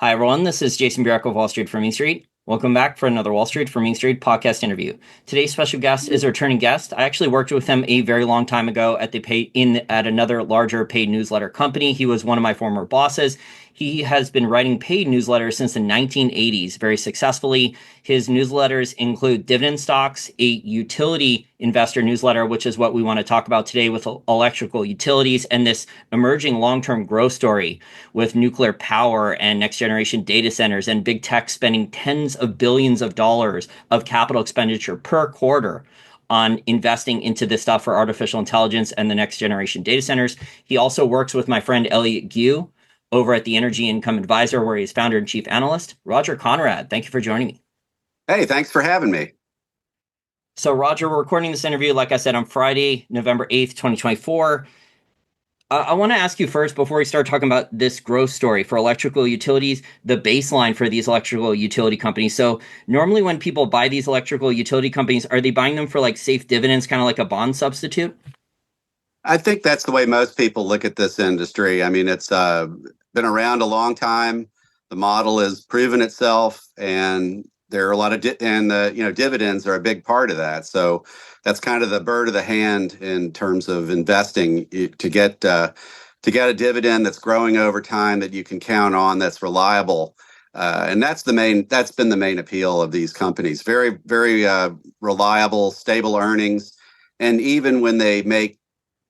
Hi, everyone. This is Jason Bierk of Wall Street for Main Street. Welcome back for another Wall Street for Main Street podcast interview. Today's special guest is a returning guest. I actually worked with him a very long time ago at another larger paid newsletter company. He was one of my former bosses. He has been writing paid newsletters since the 1980s very successfully. His newsletters include Dividend Stocks, a utility investor newsletter, which is what we want to talk about today with electrical utilities and this emerging long-term growth story with nuclear power and next generation data centers and big tech spending tens of billions of dollars of capital expenditure per quarter on investing into this stuff for artificial intelligence and the next generation data centers. He also works with my friend Elliot Gu over at the Energy Income Advisor, where he's founder and chief analyst. Roger Conrad, thank you for joining me. Hey, thanks for having me. So, Roger, we're recording this interview, like I said, on Friday, November 8th, 2024. I want to ask you first, before we start talking about this growth story for electrical utilities, the baseline for these electrical utility companies. So normally when people buy these electrical utility companies, are they buying them for like safe dividends, kind of like a bond substitute? I think that's the way most people look at this industry. I mean, it's been around a long time. The model has proven itself, and there are a lot of dividends are a big part of that. So that's kind of the bird of the hand in terms of investing to get a dividend that's growing over time that you can count on, that's reliable. And that's been the main appeal of these companies. Very, very reliable, stable earnings. And even when they make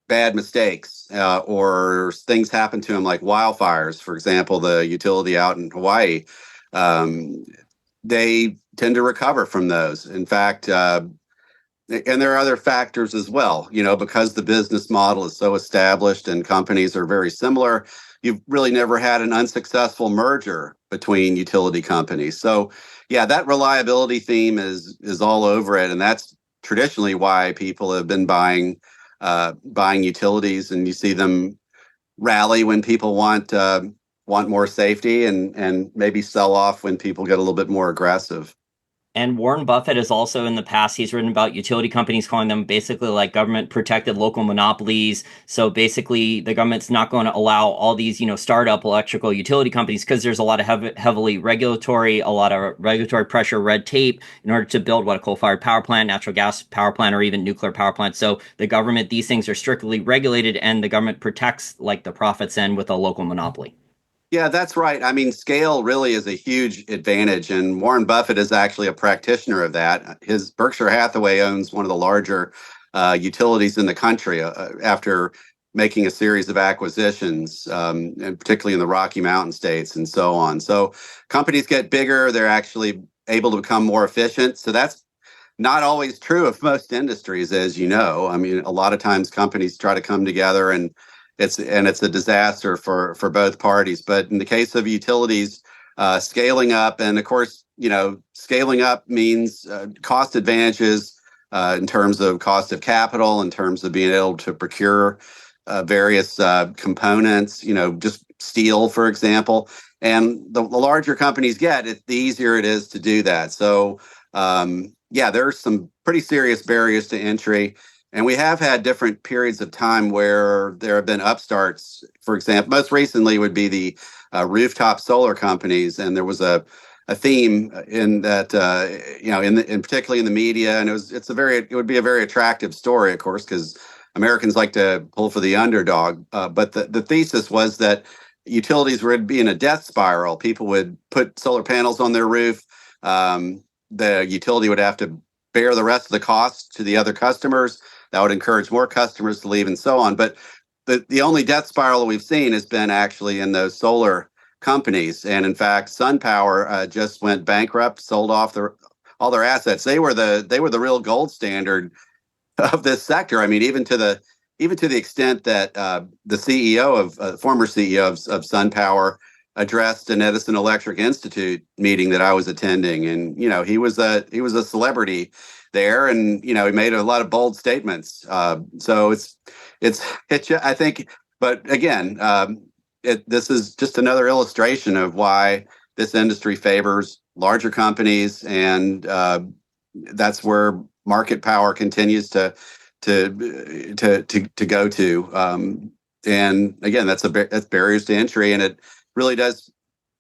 bad mistakes or things happen to them like wildfires, for example, the utility out in Hawaii, they tend to recover from those. In fact, and there are other factors as well, because the business model is so established and companies are very similar. You've really never had an unsuccessful merger between utility companies. So yeah, that reliability theme is all over it. And that's traditionally why people have been buying utilities, and you see them rally when people want more safety, and maybe sell off when people get a little bit more aggressive. And Warren Buffett has also in the past, he's written about utility companies, calling them basically like government protected local monopolies. So basically the government's not going to allow all these, startup electrical utility companies because there's a lot of heavily a lot of regulatory pressure, red tape in order to build what a coal-fired power plant, natural gas power plant, or even nuclear power plant. So these things are strictly regulated and the government protects like the profits end with a local monopoly. Yeah, that's right. I mean, scale really is a huge advantage, and Warren Buffett is actually a practitioner of that. His Berkshire Hathaway owns one of the larger utilities in the country after making a series of acquisitions, and particularly in the Rocky Mountain states and so on. So companies get bigger, they're actually able to become more efficient. So that's not always true of most industries, as you know. I mean, a lot of times companies try to come together and it's a disaster for both parties. But in the case of utilities, scaling up, and of course, scaling up means cost advantages in terms of cost of capital, in terms of being able to procure various components, just steel, for example. And the larger companies the easier it is to do that. So, there's some pretty serious barriers to entry. And we have had different periods of time where there have been upstarts. For example, most recently would be the rooftop solar companies, and there was a theme in that, in particularly in the media, and it would be a very attractive story, of course, because Americans like to pull for the underdog. But the thesis was that utilities would be in a death spiral. People would put solar panels on their roof. The utility would have to bear the rest of the costs to the other customers. That would encourage more customers to leave and so on. But the only death spiral that we've seen has been actually in those solar companies. And in fact, SunPower just went bankrupt, sold off all their assets. They were the real gold standard of this sector. I mean, even to the extent that the former CEO of SunPower addressed an Edison Electric Institute meeting that I was attending, and he was a celebrity there, and he made a lot of bold statements. So it's I think, but again, this is just another illustration of why this industry favors larger companies, and that's where market power continues to go to. And again, that's barriers to entry, and it really does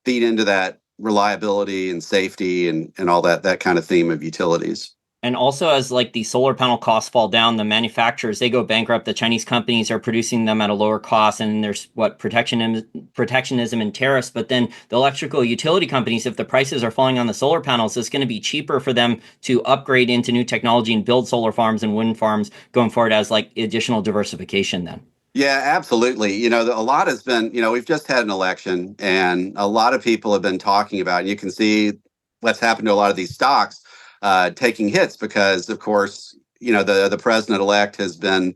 feed into that reliability and safety and all that kind of theme of utilities. And also, as like the solar panel costs fall down, the manufacturers they go bankrupt. The Chinese companies are producing them at a lower cost, and there's what protectionism and tariffs. But then the electrical utility companies, if the prices are falling on the solar panels, it's going to be cheaper for them to upgrade into new technology and build solar farms and wind farms going forward as like additional diversification. Then. Yeah, absolutely. A lot has been, we've just had an election and a lot of people have been talking about, and you can see what's happened to a lot of these stocks taking hits because, of course, the president-elect has been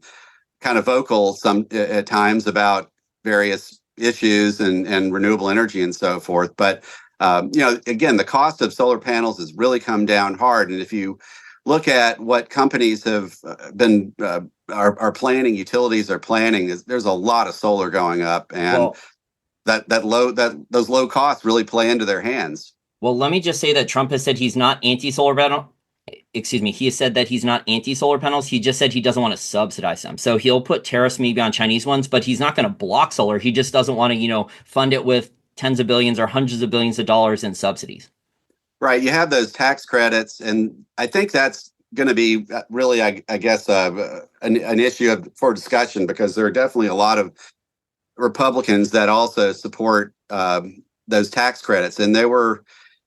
kind of vocal some at times about various issues and renewable energy and so forth. But, again, the cost of solar panels has really come down hard. And if you look at what companies have been are planning, utilities are planning, there's a lot of solar going up, and those low costs really play into their hands. Well, let me just say that Trump has said he's not anti-solar panel. Excuse me. He has said that he's not anti-solar panels. He just said he doesn't want to subsidize them. So he'll put tariffs maybe on Chinese ones, but he's not going to block solar. He just doesn't want to, fund it with tens of billions or hundreds of billions of dollars in subsidies. Right. You have those tax credits, and I think that's going to be really, I guess, an issue for discussion because there are definitely a lot of Republicans that also support those tax credits, and they were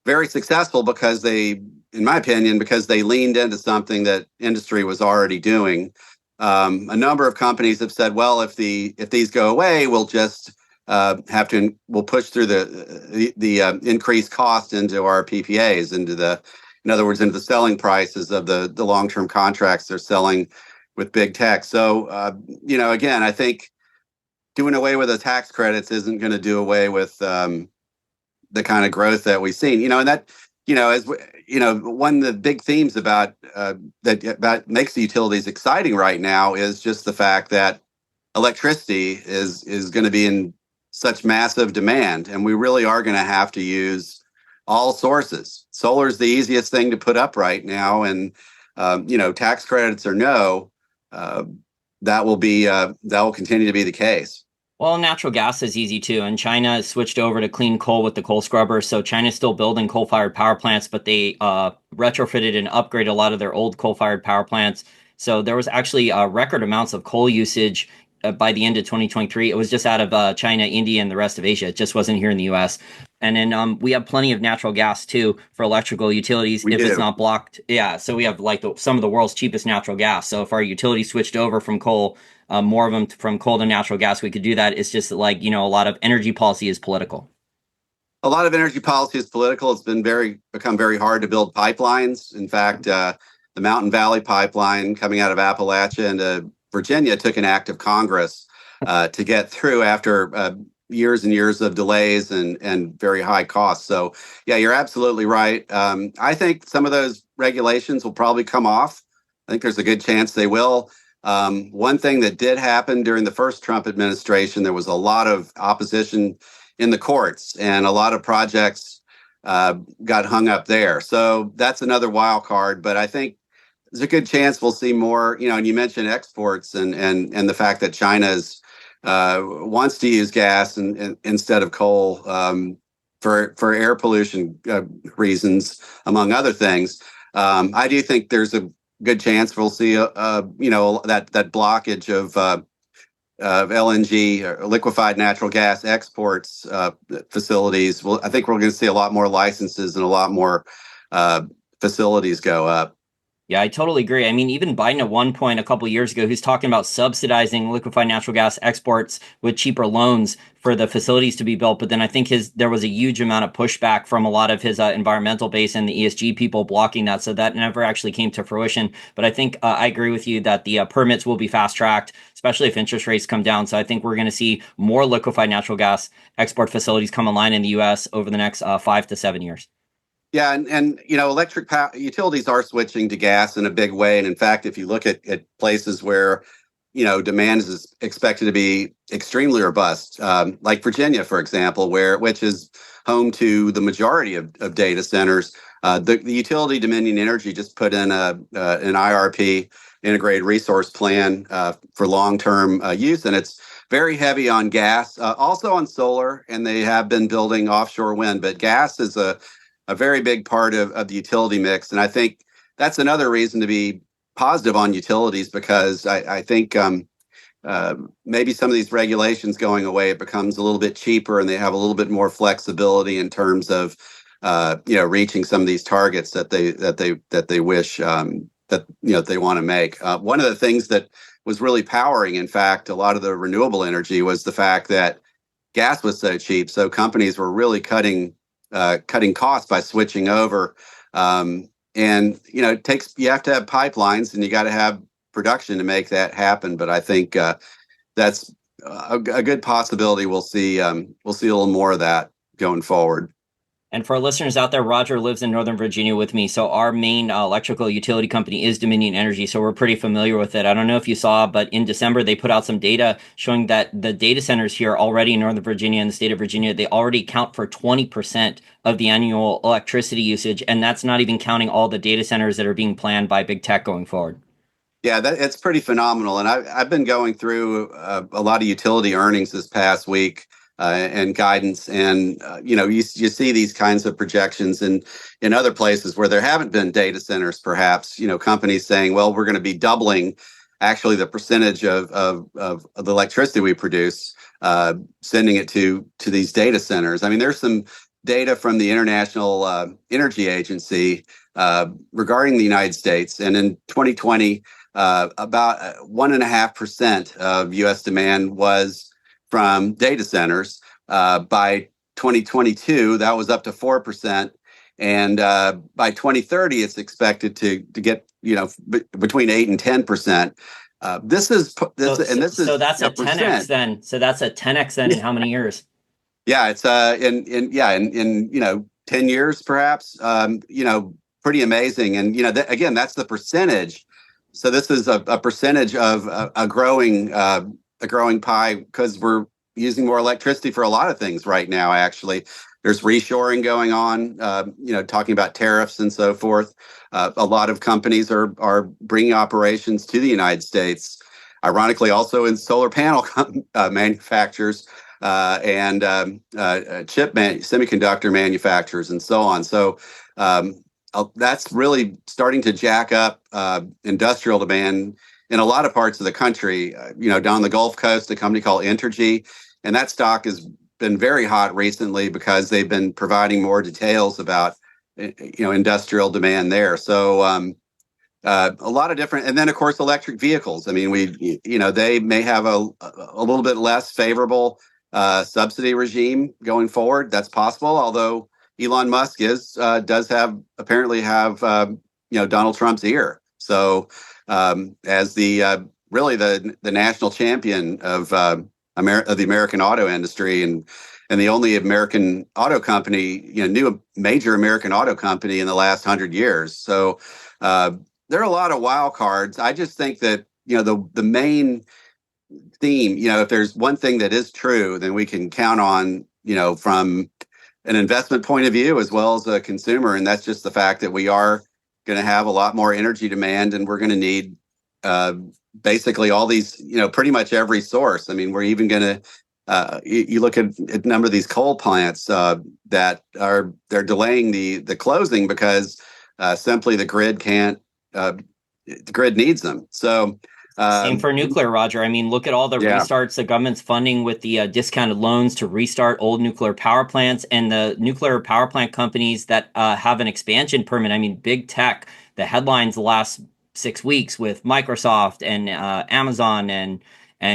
very successful because in my opinion, because they leaned into something that industry was already doing. A number of companies have said, well, if these go away, we'll just we'll push through the increased cost into our PPAs, in other words, into the selling prices of the long-term contracts they're selling with big tech. So, again, I think doing away with the tax credits isn't going to do away with the kind of growth that we've seen. And that, as one of the big themes about that makes the utilities exciting right now is just the fact that electricity is going to be in such massive demand, and we really are going to have to use all sources. Solar is the easiest thing to put up right now, and tax credits or no, that will continue to be the case. Well, natural gas is easy too, and China has switched over to clean coal with the coal scrubber. So China's still building coal-fired power plants, but they retrofitted and upgraded a lot of their old coal-fired power plants. So there was actually record amounts of coal usage by the end of 2023. It was just out of China, India, and the rest of Asia. It just wasn't here in the U.S. And then we have plenty of natural gas too for electrical utilities if it's not blocked. Yeah, so we have like some of the world's cheapest natural gas. So if our utilities switched over from coal, more of them from coal to natural gas, we could do that. It's just like, a lot of energy policy is political. A lot of energy policy is political. It's become very hard to build pipelines. In fact, the Mountain Valley Pipeline coming out of Appalachia into Virginia took an act of Congress to get through after years and years of delays and very high costs. So, yeah, you're absolutely right. I think some of those regulations will probably come off. I think there's a good chance they will. One thing that did happen during the first Trump administration, there was a lot of opposition in the courts, and a lot of projects got hung up there. So that's another wild card. But I think there's a good chance we'll see more. And you mentioned exports and the fact that China's wants to use gas instead of coal for air pollution reasons, among other things. I do think there's a good chance we'll see that blockage of LNG, or liquefied natural gas exports facilities. Well, I think we're going to see a lot more licenses and a lot more facilities go up. Yeah, I totally agree. I mean, even Biden at one point a couple of years ago, who's talking about subsidizing liquefied natural gas exports with cheaper loans for the facilities to be built. But then I think there was a huge amount of pushback from a lot of his environmental base and the ESG people blocking that. So that never actually came to fruition. But I think I agree with you that the permits will be fast tracked, especially if interest rates come down. So I think we're going to see more liquefied natural gas export facilities come online in the U.S. over the next 5 to 7 years. Yeah, and electric utilities are switching to gas in a big way. And in fact, if you look at places where demand is expected to be extremely robust, like Virginia, for example, which is home to the majority of data centers. The utility Dominion Energy just put in an IRP, integrated resource plan, for long-term use, and it's very heavy on gas, also on solar, and they have been building offshore wind. But gas is a very big part of the utility mix, and I think that's another reason to be positive on utilities, because I think maybe some of these regulations going away, it becomes a little bit cheaper, and they have a little bit more flexibility in terms of reaching some of these targets that they wish that they want to make. One of the things that was really powering, in fact, a lot of the renewable energy was the fact that gas was so cheap, so companies were really cutting costs by switching over. And you have to have pipelines, and you got to have production to make that happen. But I think that's a good possibility. We'll see a little more of that going forward. And for our listeners out there, Roger lives in Northern Virginia with me. So our main electrical utility company is Dominion Energy. So we're pretty familiar with it. I don't know if you saw, but in December, they put out some data showing that the data centers here already in Northern Virginia and the state of Virginia, they already account for 20% of the annual electricity usage. And that's not even counting all the data centers that are being planned by big tech going forward. Yeah, it's pretty phenomenal. And I've been going through a lot of utility earnings this past week. And guidance, and you see these kinds of projections in other places where there haven't been data centers. Perhaps companies saying, "Well, we're going to be doubling actually the percentage of the electricity we produce, sending it to these data centers." I mean, there's some data from the International Energy Agency regarding the United States, and in 2020, about 1.5% of U.S. demand was from data centers. By 2022, that was up to 4%, and by 2030, it's expected to get between 8 and 10%. This is so that's a 10x then. So that's a 10x then in how many years? Yeah, it's in 10 years perhaps. Pretty amazing, and again, that's the percentage. So this is a percentage of a growing pie, because we're using more electricity for a lot of things right now. Actually, there's reshoring going on, talking about tariffs and so forth. A lot of companies are bringing operations to the United States, ironically also in solar panel manufacturers and semiconductor manufacturers and so on. So that's really starting to jack up industrial demand in a lot of parts of the country. Down the Gulf Coast, a company called Entergy, and that stock has been very hot recently because they've been providing more details about industrial demand there. So a lot of different, and then of course electric vehicles. I mean, they may have a little bit less favorable subsidy regime going forward. That's possible, although Elon Musk does apparently have Donald Trump's ear. So as the national champion of the American auto industry, and the only American auto company, new major American auto company in the last 100 years. So there are a lot of wild cards. I just think that the main theme, if there's one thing that is true, then we can count on from an investment point of view as well as a consumer, and that's just the fact that we are going to have a lot more energy demand, and we're going to need basically all these, pretty much every source. I mean, we're even going to, you look at a number of these coal plants that they're delaying the closing because simply the grid can't, the grid needs them. So same for nuclear, Roger. I mean, look at all the restarts the government's funding with the discounted loans to restart old nuclear power plants, and the nuclear power plant companies that have an expansion permit. I mean, big tech, the headlines the last 6 weeks with Microsoft and Amazon and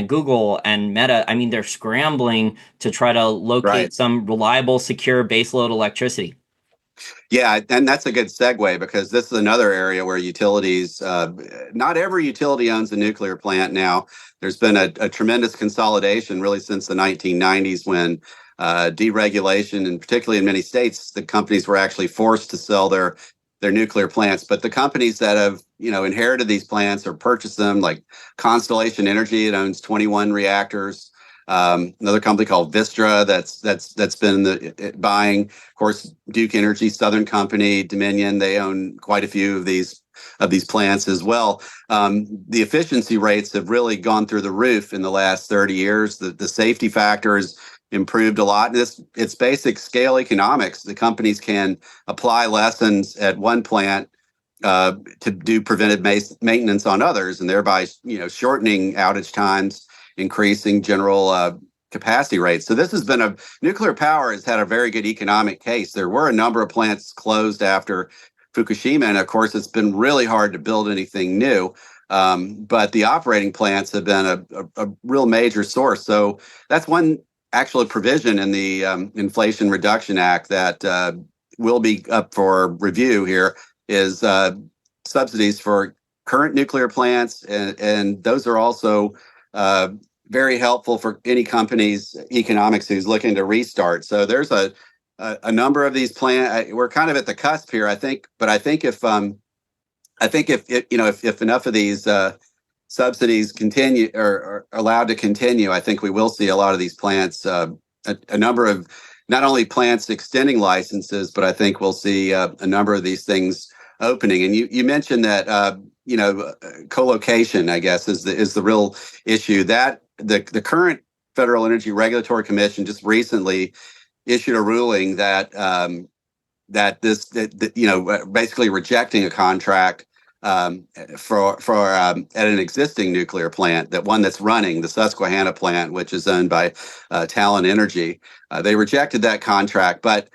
Google and Meta. I mean, they're scrambling to try to locate some reliable, secure baseload electricity. Yeah, and that's a good segue, because this is another area where utilities, not every utility owns a nuclear plant now. There's been a tremendous consolidation really since the 1990s, when deregulation, and particularly in many states, the companies were actually forced to sell their their nuclear plants. But the companies that have, inherited these plants or purchased them, like Constellation Energy, it owns 21 reactors. Another company called Vistra that's been buying. Of course, Duke Energy, Southern Company, Dominion, they own quite a few of these plants as well. The efficiency rates have really gone through the roof in the last 30 years. The safety factor has improved a lot. It's basic scale economics. The companies can apply lessons at one plant to do preventive maintenance on others, and thereby shortening outage times, increasing general capacity rates. So nuclear power has had a very good economic case. There were a number of plants closed after Fukushima, and of course, it's been really hard to build anything new. But the operating plants have been a real major source. So that's one actual provision in the Inflation Reduction Act that will be up for review here is subsidies for current nuclear plants, and those are also very helpful for any company's economics who's looking to restart. So there's a number of these plants. We're kind of at the cusp here, I think. But I think if enough of these subsidies continue or are allowed to continue, I think we will see a lot of these plants, a number of not only plants extending licenses, but I think we'll see a number of these things opening. And you mentioned that co-location, I guess, is the real issue. That the current Federal Energy Regulatory Commission just recently issued a ruling that basically rejecting a contract for at an existing nuclear plant, that one that's running, the Susquehanna plant, which is owned by Talon Energy. They rejected that contract, but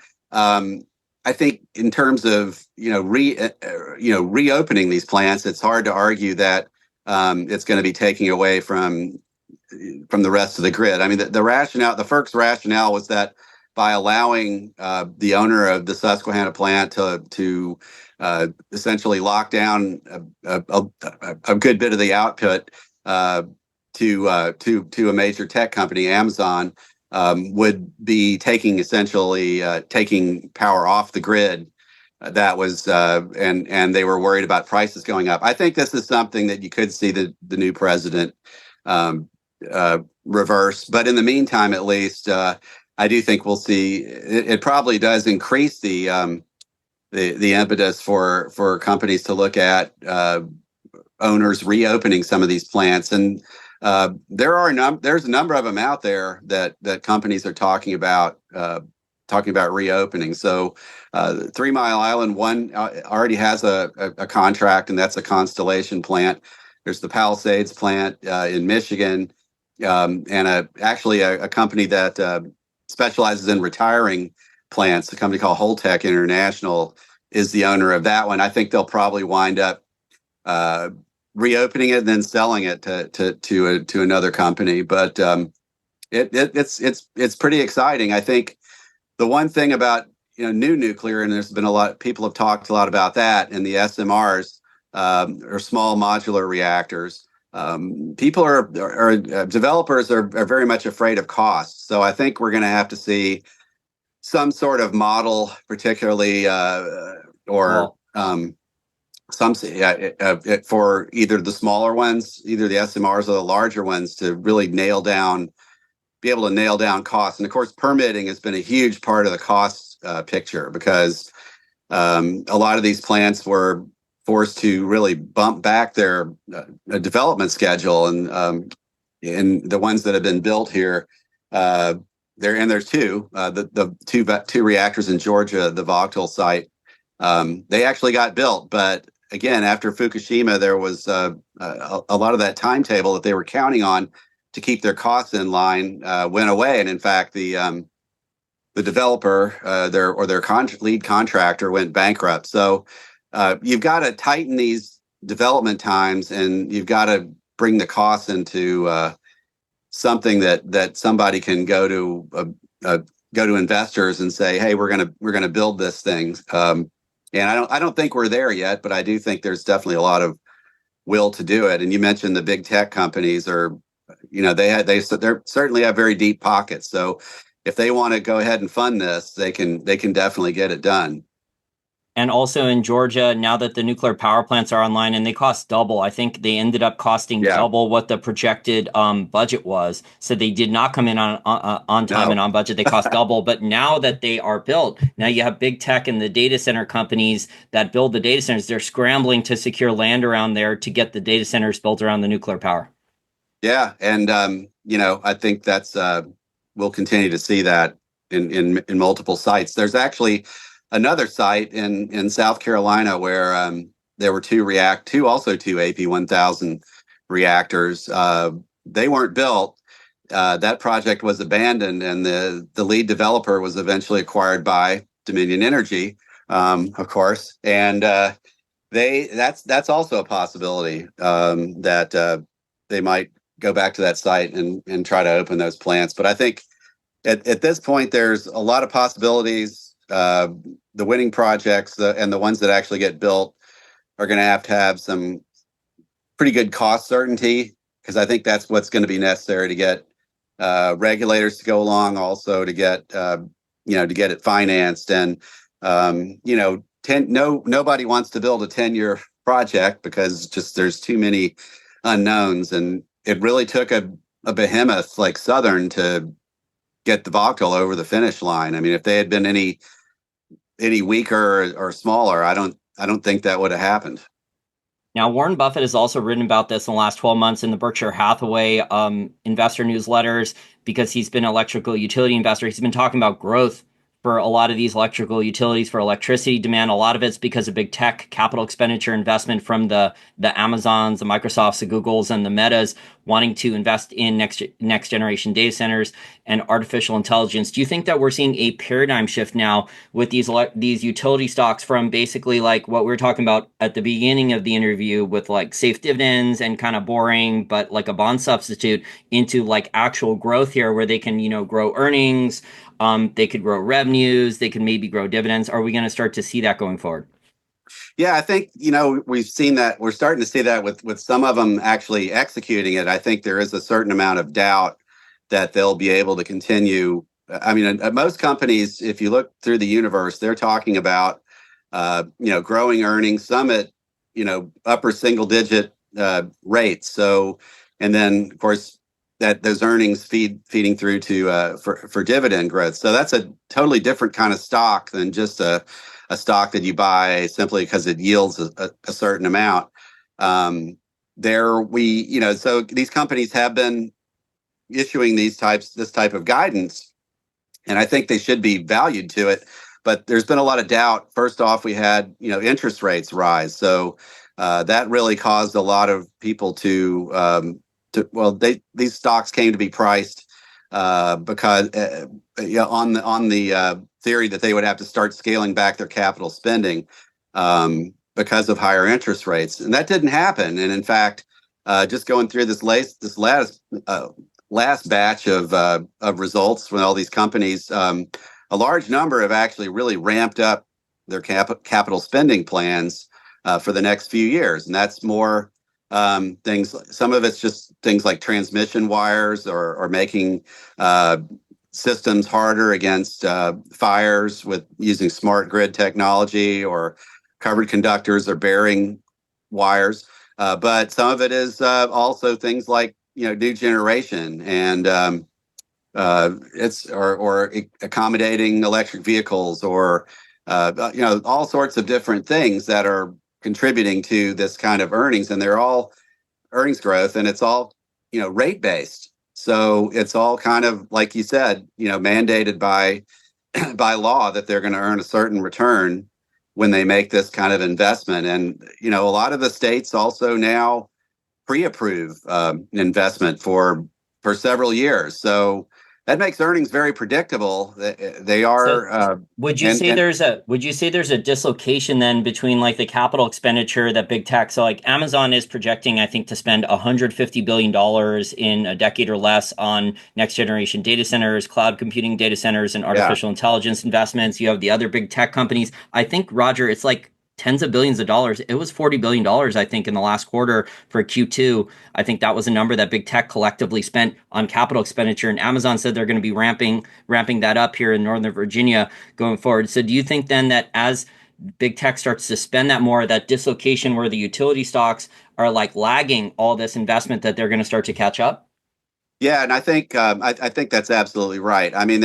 I think in terms of reopening these plants, it's hard to argue that it's going to be taking away from the rest of the grid. I mean, the rationale, the FERC's rationale was that by allowing the owner of the Susquehanna plant to essentially lock down a good bit of the output to a major tech company, Amazon, would be taking power off the grid. That was and they were worried about prices going up. I think this is something that you could see the new president reverse. But in the meantime, at least, I do think we'll see it probably does increase the impetus for companies to look at owners reopening some of these plants. And there's a number of them out there that companies are talking about reopening. So 3 Mile Island one already has a contract, and that's a Constellation plant. There's the Palisades plant in Michigan, and actually a company that specializes in retiring plants. A company called Holtec International is the owner of that one. I think they'll probably wind up reopening it and then selling it to another company. But it's pretty exciting. I think the one thing about new nuclear, and there's been a lot, people have talked a lot about that, and the SMRs or small modular reactors. Developers are very much afraid of costs. So I think we're going to have to see some sort of model, particularly for either the smaller ones, either the SMRs or the larger ones, to really be able to nail down costs. And of course, permitting has been a huge part of the cost picture, because a lot of these plants were forced to really bump back their development schedule, and the ones that have been built here, there's two, the two reactors in Georgia, the Vogtle site, they actually got built, but again, after Fukushima, there was a lot of that timetable that they were counting on to keep their costs in line went away, and in fact, the developer, their lead contractor, went bankrupt. So you've got to tighten these development times, and you've got to bring the costs into something that somebody can go to investors and say, "Hey, we're gonna build this thing." And I don't think we're there yet, but I do think there's definitely a lot of will to do it. And you mentioned the big tech companies they certainly have very deep pockets. So if they want to go ahead and fund this, they can definitely get it done. And also in Georgia, now that the nuclear power plants are online and they cost double, I think they ended up costing Yeah. double what the projected budget was. So they did not come in on time and No. on budget. They cost double. But now that they are built, now you have big tech and the data center companies that build the data centers. They're scrambling to secure land around there to get the data centers built around the nuclear power. Yeah, and I think that's we'll continue to see that in multiple sites. There's actually another site in South Carolina where there were two AP1000 reactors. They weren't built. That project was abandoned, and the lead developer was eventually acquired by Dominion Energy, of course, and that's also a possibility that they might go back to that site and try to open those plants. But I think at this point, there's a lot of possibilities. The winning projects and the ones that actually get built are going to have some pretty good cost certainty, because I think that's what's going to be necessary to get regulators to go along, also to get to get it financed. And nobody wants to build a 10-year project because just there's too many unknowns, and it really took a behemoth like Southern to get the Vogtle over the finish line. I mean, if they had been any weaker or smaller, I don't think that would have happened. Now, Warren Buffett has also written about this in the last 12 months in the Berkshire Hathaway investor newsletters, because he's been an electrical utility investor. He's been talking about growth for a lot of these electrical utilities, for electricity demand. A lot of it's because of big tech capital expenditure investment from the Amazons, the Microsofts, the Googles, and the Metas wanting to invest in next generation data centers and artificial intelligence. Do you think that we're seeing a paradigm shift now with these utility stocks from basically like what we were talking about at the beginning of the interview with like safe dividends and kind of boring, but like a bond substitute, into like actual growth here where they can, grow earnings, they could grow revenues, they could maybe grow dividends? Are we going to start to see that going forward? Yeah, I think we've seen that. We're starting to see that with some of them actually executing it. I think there is a certain amount of doubt that they'll be able to continue. I mean, most companies, if you look through the universe, they're talking about growing earnings, some at upper single digit rates. So, and then of course that those earnings feeding through to for dividend growth. So that's a totally different kind of stock than just a stock that you buy simply because it yields a certain amount. So these companies have been issuing this type of guidance, and I think they should be valued to it. But there's been a lot of doubt. First off, we had interest rates rise, so that really caused a lot of people these stocks came to be priced because on the theory that they would have to start scaling back their capital spending because of higher interest rates, and that didn't happen. And in fact, just going through this last batch of results when all these companies, a large number have actually really ramped up their capital spending plans for the next few years, and that's more things. Some of it's just things like transmission wires or making systems harder against fires with using smart grid technology, or covered conductors or bearing wires. But some of it is also things like new generation and or accommodating electric vehicles, or all sorts of different things that are contributing to this kind of earnings, and they're all earnings growth, and it's all rate based. So it's all kind of, like you said, mandated by law that they're going to earn a certain return when they make this kind of investment. And a lot of the states also now pre-approve investment for several years. So that makes earnings very predictable. They are. So would you say there's a dislocation then between like the capital expenditure that big tech? So like Amazon is projecting, I think, to spend $150 billion in a decade or less on next generation data centers, cloud computing data centers, and artificial intelligence investments. You have the other big tech companies. I think, Roger, it's like tens of billions of dollars. It was $40 billion, I think, in the last quarter for Q2. I think that was a number that big tech collectively spent on capital expenditure. And Amazon said they're going to be ramping that up here in Northern Virginia going forward. So do you think then that as big tech starts to spend that more, that dislocation where the utility stocks are like lagging all this investment, that they're going to start to catch up? Yeah, and I think I think that's absolutely right. I mean,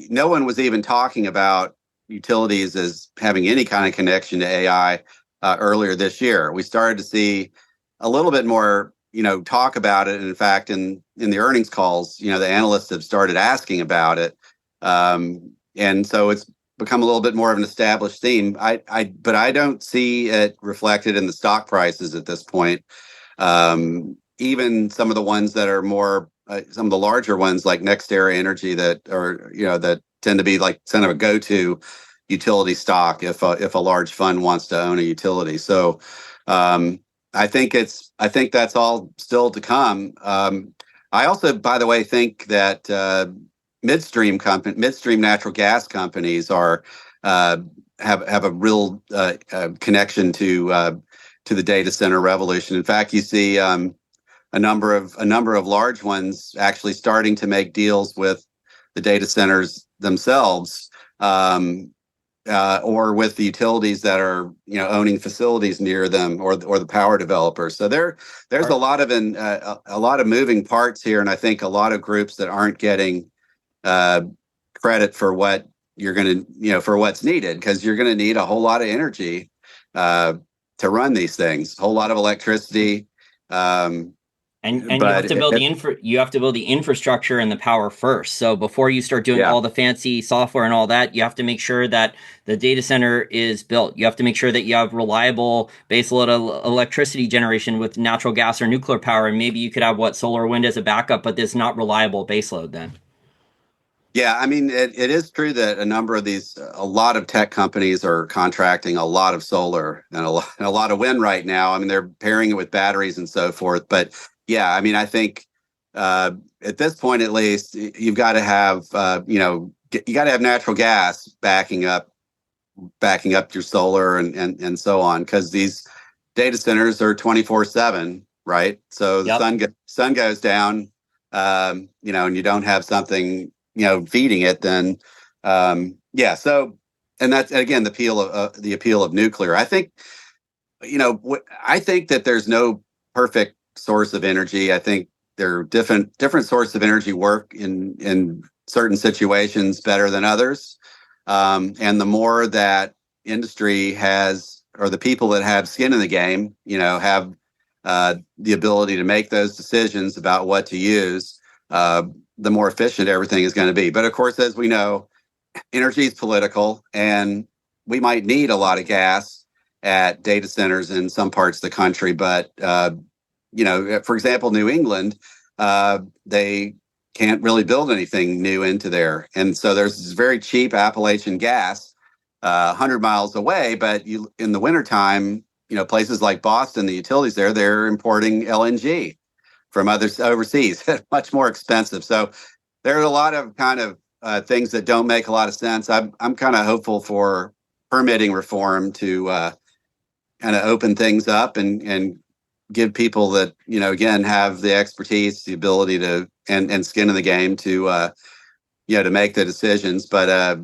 no one was even talking about utilities as having any kind of connection to AI earlier this year. We started to see a little bit more, talk about it. And in fact, in the earnings calls, the analysts have started asking about it, and so it's become a little bit more of an established theme. But I don't see it reflected in the stock prices at this point. Even some of the ones that are more, some of the larger ones like NextEra Energy that are, that tend to be like kind of a go-to utility stock if a large fund wants to own a utility. So I think that's all still to come. I also, by the way, think that midstream natural gas companies are have a real connection to the data center revolution. In fact, you see a number of large ones actually starting to make deals with the data centers themselves, or with the utilities that are owning facilities near them, or the power developers. So there's a lot of moving parts here, and I think a lot of groups that aren't getting credit for what you're going to for what's needed, because you're going to need a whole lot of energy to run these things, a whole lot of electricity. And you have to build you have to build the infrastructure and the power first. So before you start doing all the fancy software and all that, you have to make sure that the data center is built. You have to make sure that you have reliable baseload electricity generation with natural gas or nuclear power. And maybe you could have solar or wind as a backup, but there's not reliable baseload then. Yeah, I mean, it is true that a lot of tech companies are contracting a lot of solar and a lot of wind right now. I mean, they're pairing it with batteries and so forth. But yeah, I mean, I think at this point, at least, you've got to have, you got to have natural gas backing up your solar and so on, because these data centers are 24/7, right? So the sun goes down, and you don't have something feeding it, then so, and that's again the appeal of nuclear. I think I think that there's no perfect source of energy. I think there are different sources of energy work in certain situations better than others, and the more that industry has, or the people that have skin in the game, have the ability to make those decisions about what to use, the more efficient everything is going to be. But of course, as we know, energy is political, and we might need a lot of gas at data centers in some parts of the country. But, for example, New England, they can't really build anything new into there. And so there's this very cheap Appalachian gas 100 miles away. But in the wintertime, places like Boston, the utilities there, they're importing LNG from others overseas, much more expensive. So there are a lot of kind of things that don't make a lot of sense. I'm kind of hopeful for permitting reform to kind of open things up and give people that again have the expertise, the ability to and skin in the game to to make the decisions. But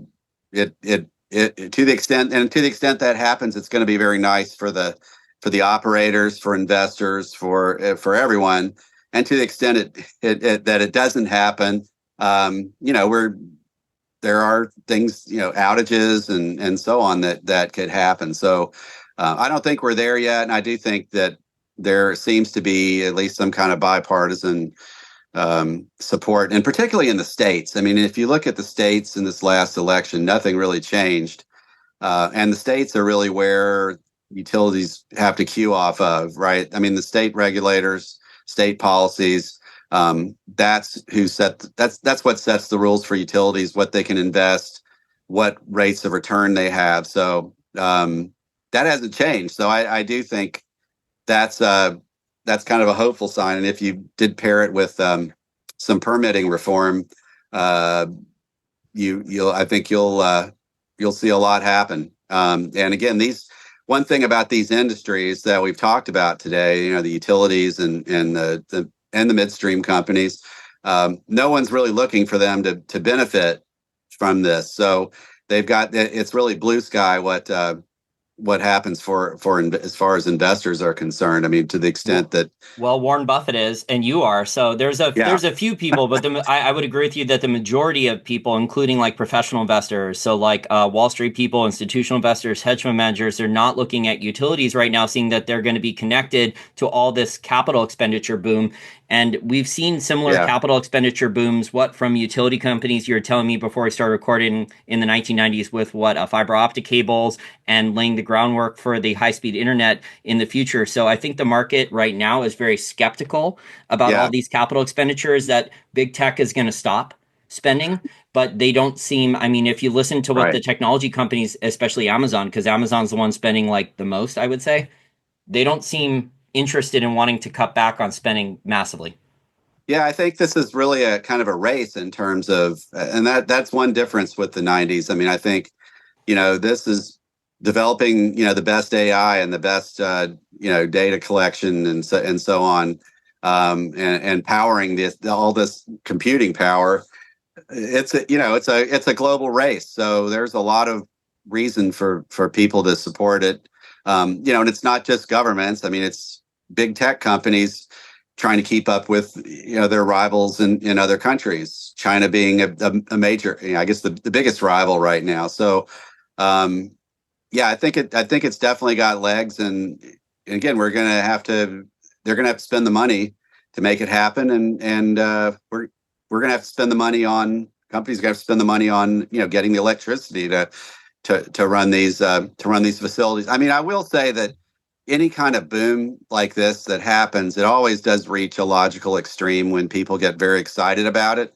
it to the extent that happens, it's going to be very nice for the operators, for investors, for everyone. And to the extent that it doesn't happen, there are things, outages and so on that could happen. So I don't think we're there yet, and I do think that there seems to be at least some kind of bipartisan support, and particularly in the states. I mean, if you look at the states in this last election, nothing really changed, and the states are really where utilities have to queue off of, right? I mean, the state regulators, state policies. That's what sets the rules for utilities, what they can invest, what rates of return they have. So that hasn't changed. So I do think that's kind of a hopeful sign. And if you did pair it with some permitting reform, I think you'll see a lot happen. And again, one thing about these industries that we've talked about today, the utilities and the midstream companies, no one's really looking for them to benefit from this. So they've got it's really blue sky what happens as far as investors are concerned. I mean, to the extent that Well, Warren Buffett is, and you are. So yeah, there's a few people, but I would agree with you that the majority of people, including like professional investors, so like Wall Street people, institutional investors, hedge fund managers, they're not looking at utilities right now, seeing that they're going to be connected to all this capital expenditure boom. And we've seen similar yeah, capital expenditure booms. What from utility companies? You were telling me before we started recording in the 1990s with what fiber optic cables and laying the groundwork for the high speed internet in the future. So I think the market right now is very skeptical about all yeah, these capital expenditures that big tech is going to stop spending, but they don't seem, I mean, if you listen to what the right. technology companies, especially Amazon, because Amazon's the one spending like the most, I would say, they don't seem interested in wanting to cut back on spending massively. Yeah, I think this is really a kind of a race in terms of, and that's one difference with the '90s. I mean, I think this is developing the best AI and the best data collection and so on, and powering this all this computing power. It's a global race, so there's a lot of reason for people to support it. And it's not just governments. I mean, it's big tech companies trying to keep up with their rivals in other countries. China being a major, I guess the biggest rival right now. So yeah, I think it's definitely got legs, and again, they're gonna have to spend the money to make it happen, and we're gonna have to spend the money on companies. Are gonna have to spend the money on getting the electricity to run these facilities. I mean, I will say that any kind of boom like this that happens, it always does reach a logical extreme when people get very excited about it.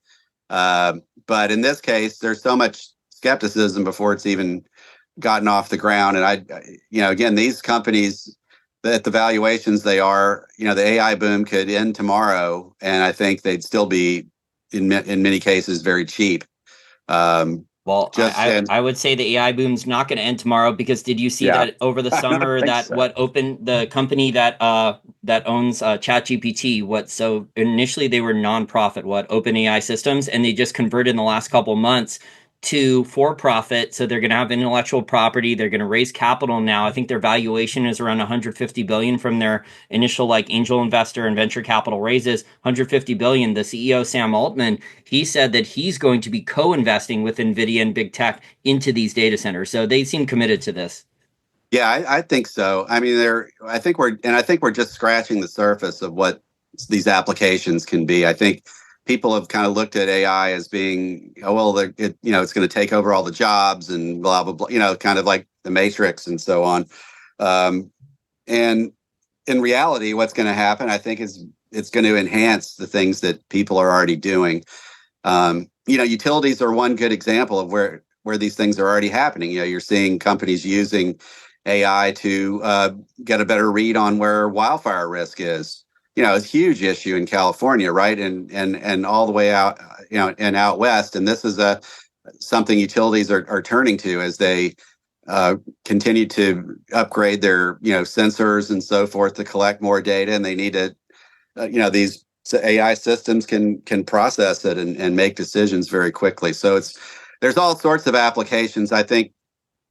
But in this case, there's so much skepticism before it's even gotten off the ground. And again, these companies at the valuations they are, the AI boom could end tomorrow, and I think they'd still be in many cases very cheap. Um, Well, just and I would say the AI boom's not going to end tomorrow because did you see yeah, that over the I don't summer think that so. what opened the company that owns ChatGPT, what so initially they were nonprofit, what OpenAI Systems, and they just converted in the last couple months to for profit. So they're going to have intellectual property, they're going to raise capital now. I think their valuation is around 150 billion from their initial like angel investor and venture capital raises, 150 billion. The CEO Sam Altman, he said that he's going to be co-investing with Nvidia and big tech into these data centers. So they seem committed to this. Yeah, I think so. I mean, I think we're just scratching the surface of what these applications can be. I think people have kind of looked at AI as being, oh well, it's going to take over all the jobs and blah blah blah. Kind of like the Matrix and so on. Um, and in reality, what's going to happen, I think, is it's going to enhance the things that people are already doing. Utilities are one good example of where these things are already happening. You're seeing companies using AI to get a better read on where wildfire risk is. It's a huge issue in California, right, and all the way out, and out west. And this is something utilities are turning to as they continue to upgrade their sensors and so forth to collect more data, and they need to these AI systems can process it and make decisions very quickly. So there's all sorts of applications. I think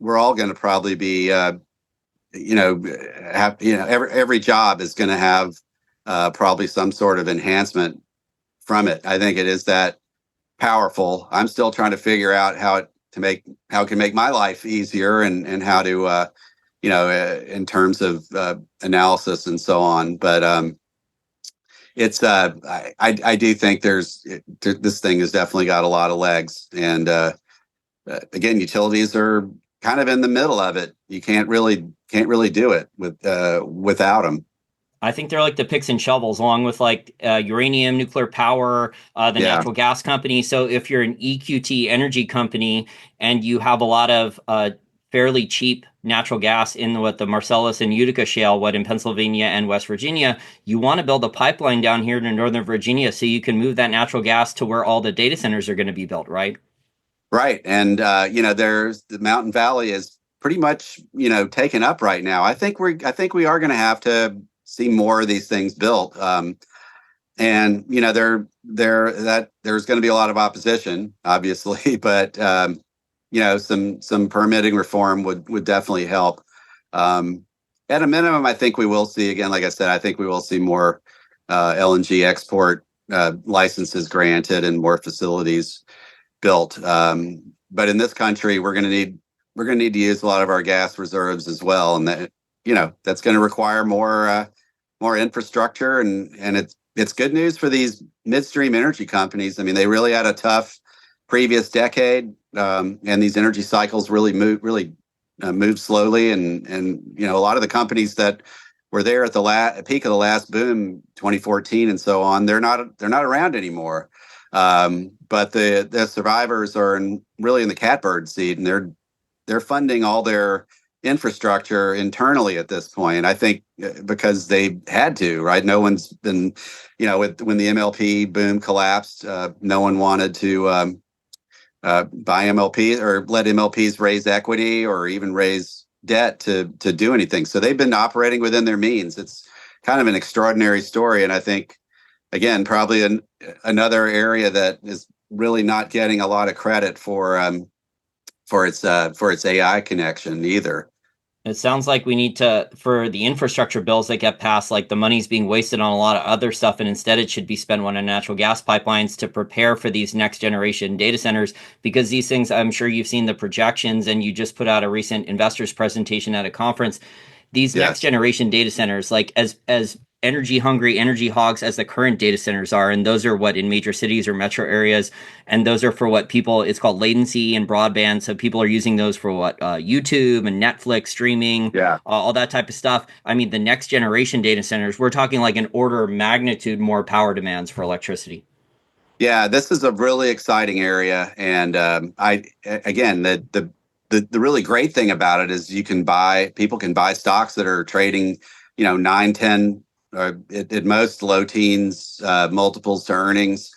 we're all going to probably be every job is going to have probably some sort of enhancement from it. I think it is that powerful. I'm still trying to figure out how it can make my life easier and how to in terms of analysis and so on. But it's I do think this thing has definitely got a lot of legs, and again, utilities are kind of in the middle of it. You can't really do it without them. I think they're like the picks and shovels, along with like uranium, nuclear power, the Yeah, natural gas company. So if you're an EQT energy company and you have a lot of fairly cheap natural gas in what the Marcellus and Utica shale, what in Pennsylvania and West Virginia, you want to build a pipeline down here to Northern Virginia so you can move that natural gas to where all the data centers are going to be built, right? right. And there's the Mountain Valley is pretty much taken up right now. I think we are going to have to see more of these things built. And there's going to be a lot of opposition, obviously, but some permitting reform would definitely help. At a minimum, I think we will see, again, like I said, I think we will see more LNG export licenses granted and more facilities built. But in this country, we're going to need to use a lot of our gas reserves as well, and that's going to require more infrastructure, and it's good news for these midstream energy companies. I mean, they really had a tough previous decade, and these energy cycles really move slowly, and a lot of the companies that were there at the peak of the last boom, 2014 and so on, they're not around anymore. But the survivors are really in the catbird seat, and they're funding all their infrastructure internally at this point. I think because they had to, right? No one's been, when the MLP boom collapsed, no one wanted to buy MLP or let MLPs raise equity or even raise debt to do anything. So they've been operating within their means. It's kind of an extraordinary story, and I think, again, probably another area that is really not getting a lot of credit for its AI connection either. It sounds like we need to, for the infrastructure bills that get passed, like the money's being wasted on a lot of other stuff, and instead it should be spent on natural gas pipelines to prepare for these next generation data centers, because these things, I'm sure you've seen the projections, and you just put out a recent investors presentation at a conference. These next generation data centers, like as energy hungry, energy hogs as the current data centers are, and those are what in major cities or metro areas, and those are for what people, it's called latency and broadband, so people are using those for what YouTube and Netflix streaming, all that type of stuff. I mean, the next generation data centers, we're talking like an order of magnitude more power demands for electricity. Yeah, this is a really exciting area, and the really great thing about it is people can buy stocks that are trading 9, 10, at most low teens multiples to earnings,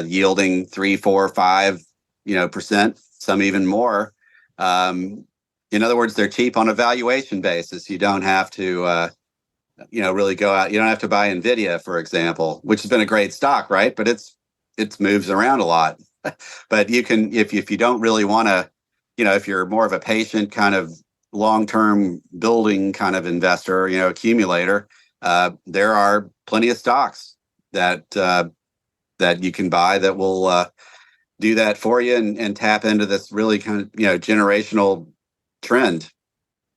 yielding 3, 4, 5% some even more. In other words, they're cheap on a valuation basis. You don't have to really go out. You don't have to buy Nvidia, for example, which has been a great stock, right? But it moves around a lot. But you can, if you don't really want to, if you're more of a patient kind of long-term building kind of investor, accumulator, there are plenty of stocks that you can buy that will do that for you and tap into this really kind of generational trend.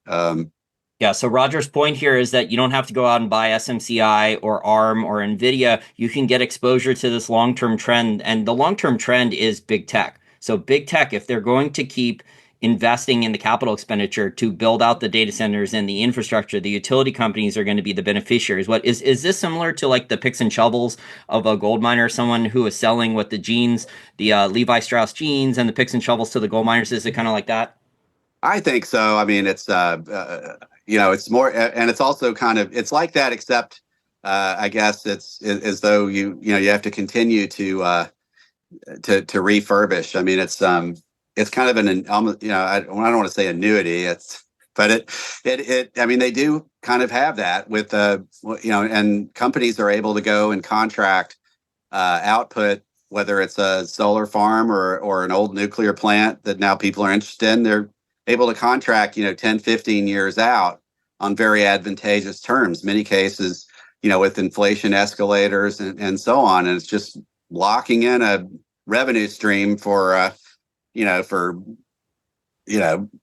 Yeah, so Roger's point here is that you don't have to go out and buy SMCI or ARM or NVIDIA. You can get exposure to this long-term trend, and the long-term trend is big tech. So big tech, if they're going to keep investing in the capital expenditure to build out the data centers and the infrastructure, the utility companies are going to be the beneficiaries. What is this similar to like the picks and shovels of a gold miner, someone who is selling what the jeans, the Levi Strauss jeans and the picks and shovels to the gold miners? Is it kind of like that? I think so. I mean, it's it's more, and it's also kind of, it's like that, except I guess it's as though you have to continue to refurbish. I mean, it's kind of an almost, I don't want to say annuity. But I mean, they do kind of have that with and companies are able to go and contract output, whether it's a solar farm or an old nuclear plant that now people are interested in. They're able to contract 10, 15 years out on very advantageous terms, many cases with inflation escalators and so on, and it's just locking in a revenue stream for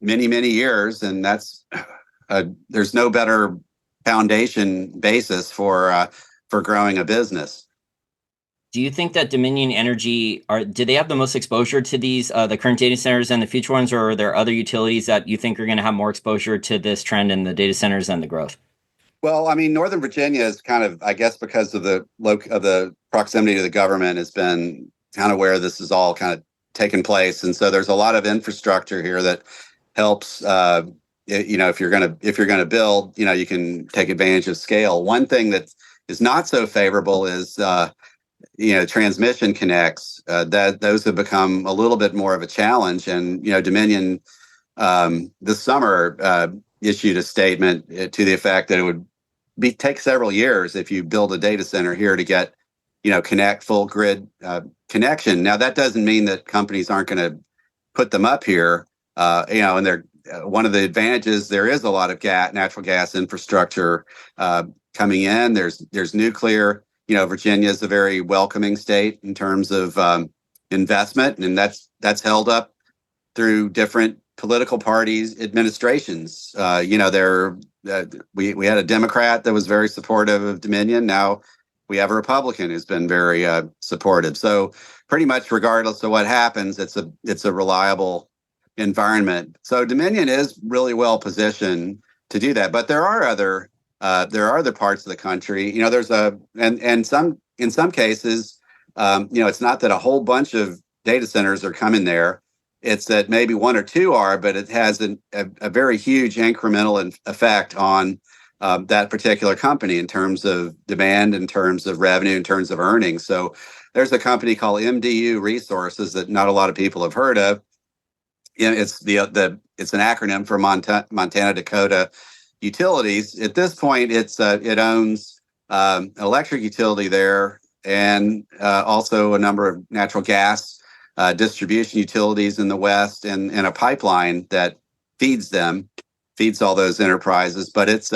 many years, and that's there's no better foundation basis for growing a business. Do you think that Dominion Energy do they have the most exposure to these the current data centers and the future ones, or are there other utilities that you think are going to have more exposure to this trend in the data centers and the growth? Well, I mean, Northern Virginia is kind of, I guess, because of the proximity to the government, has been kind of where this is all kind of taken place, and so there's a lot of infrastructure here that helps. If you're gonna build, you can take advantage of scale. One thing that is not so favorable is transmission connects. That those have become a little bit more of a challenge, and Dominion this summer issued a statement to the effect that it would take several years if you build a data center here to get connect full grid connection. Now, that doesn't mean that companies aren't going to put them up here, And they're one of the advantages. There is a lot of natural gas infrastructure coming in. There's nuclear. Virginia is a very welcoming state in terms of investment, and that's held up through different political parties, administrations. We had a Democrat that was very supportive of Dominion. Now we have a Republican who's been very supportive. So pretty much regardless of what happens, it's a reliable environment. So Dominion is really well positioned to do that. But there are other parts of the country. There's in some cases, it's not that a whole bunch of data centers are coming there. It's that maybe one or two are, but it has a very huge incremental effect on that particular company in terms of demand, in terms of revenue, in terms of earnings. So there's a company called MDU Resources that not a lot of people have heard of. It's it's an acronym for Montana Dakota Utilities. At this point, it owns an electric utility there, and also a number of natural gas distribution utilities in the West, and a pipeline that feeds all those enterprises. But at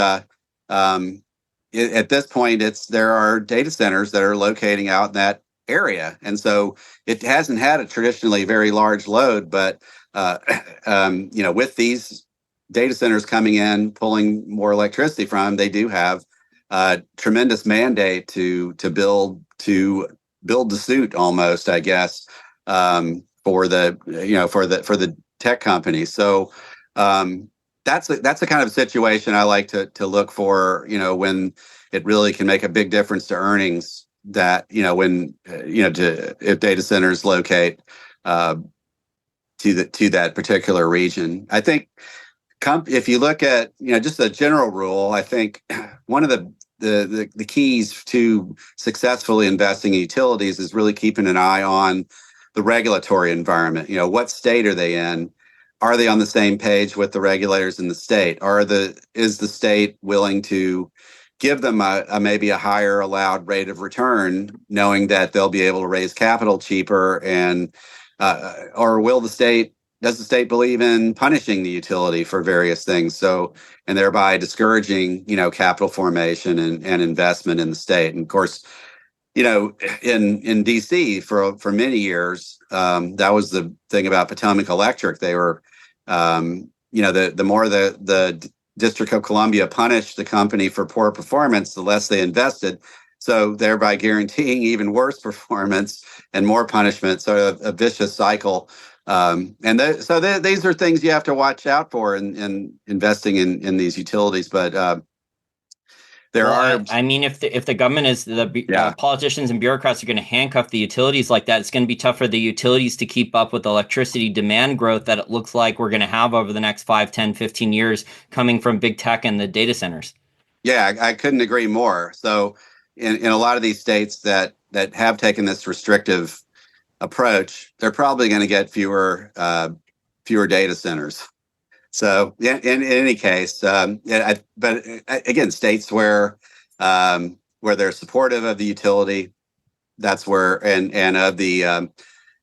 this point, there are data centers that are locating out in that area, and so it hasn't had a traditionally very large load. But with these data centers coming in, pulling more electricity from, they do have a tremendous mandate to build the suit almost, I guess, for the tech companies. So that's the kind of situation I like to look for, when it really can make a big difference to earnings, that if data centers locate to that particular region. I think if you look at just a general rule, I think one of the keys to successfully investing in utilities is really keeping an eye on the regulatory environment. What state are they in? Are they on the same page with the regulators in the state? Is the state willing to give them maybe a higher allowed rate of return, knowing that they'll be able to raise capital cheaper, and or does the state believe in punishing the utility for various things, and thereby discouraging capital formation and investment in the state? And of course, in DC for many years, that was the thing about Potomac Electric. They were the more the District of Columbia punished the company for poor performance, the less they invested, so thereby guaranteeing even worse performance and more punishment. So a vicious cycle. These are things you have to watch out for in investing in these utilities. But I mean, if the government is politicians and bureaucrats are going to handcuff the utilities like that, it's going to be tough for the utilities to keep up with electricity demand growth that it looks like we're going to have over the next 5, 10, 15 years coming from big tech and the data centers. Yeah, I couldn't agree more. So in a lot of these states that have taken this restrictive approach, they're probably going to get fewer data centers. So in any case, but again, states where they're supportive of the utility, that's where and of the and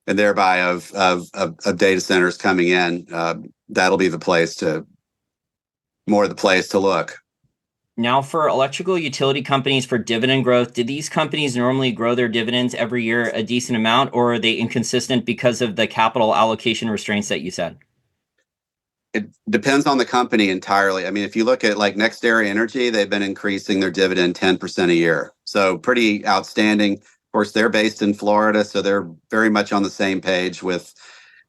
thereby of data centers coming in, that'll be the place to look. Now, for electrical utility companies for dividend growth, do these companies normally grow their dividends every year a decent amount, or are they inconsistent because of the capital allocation restraints that you said? It depends on the company entirely. I mean, if you look at like NextEra Energy, they've been increasing their dividend 10% a year. So pretty outstanding. Of course, they're based in Florida, so they're very much on the same page with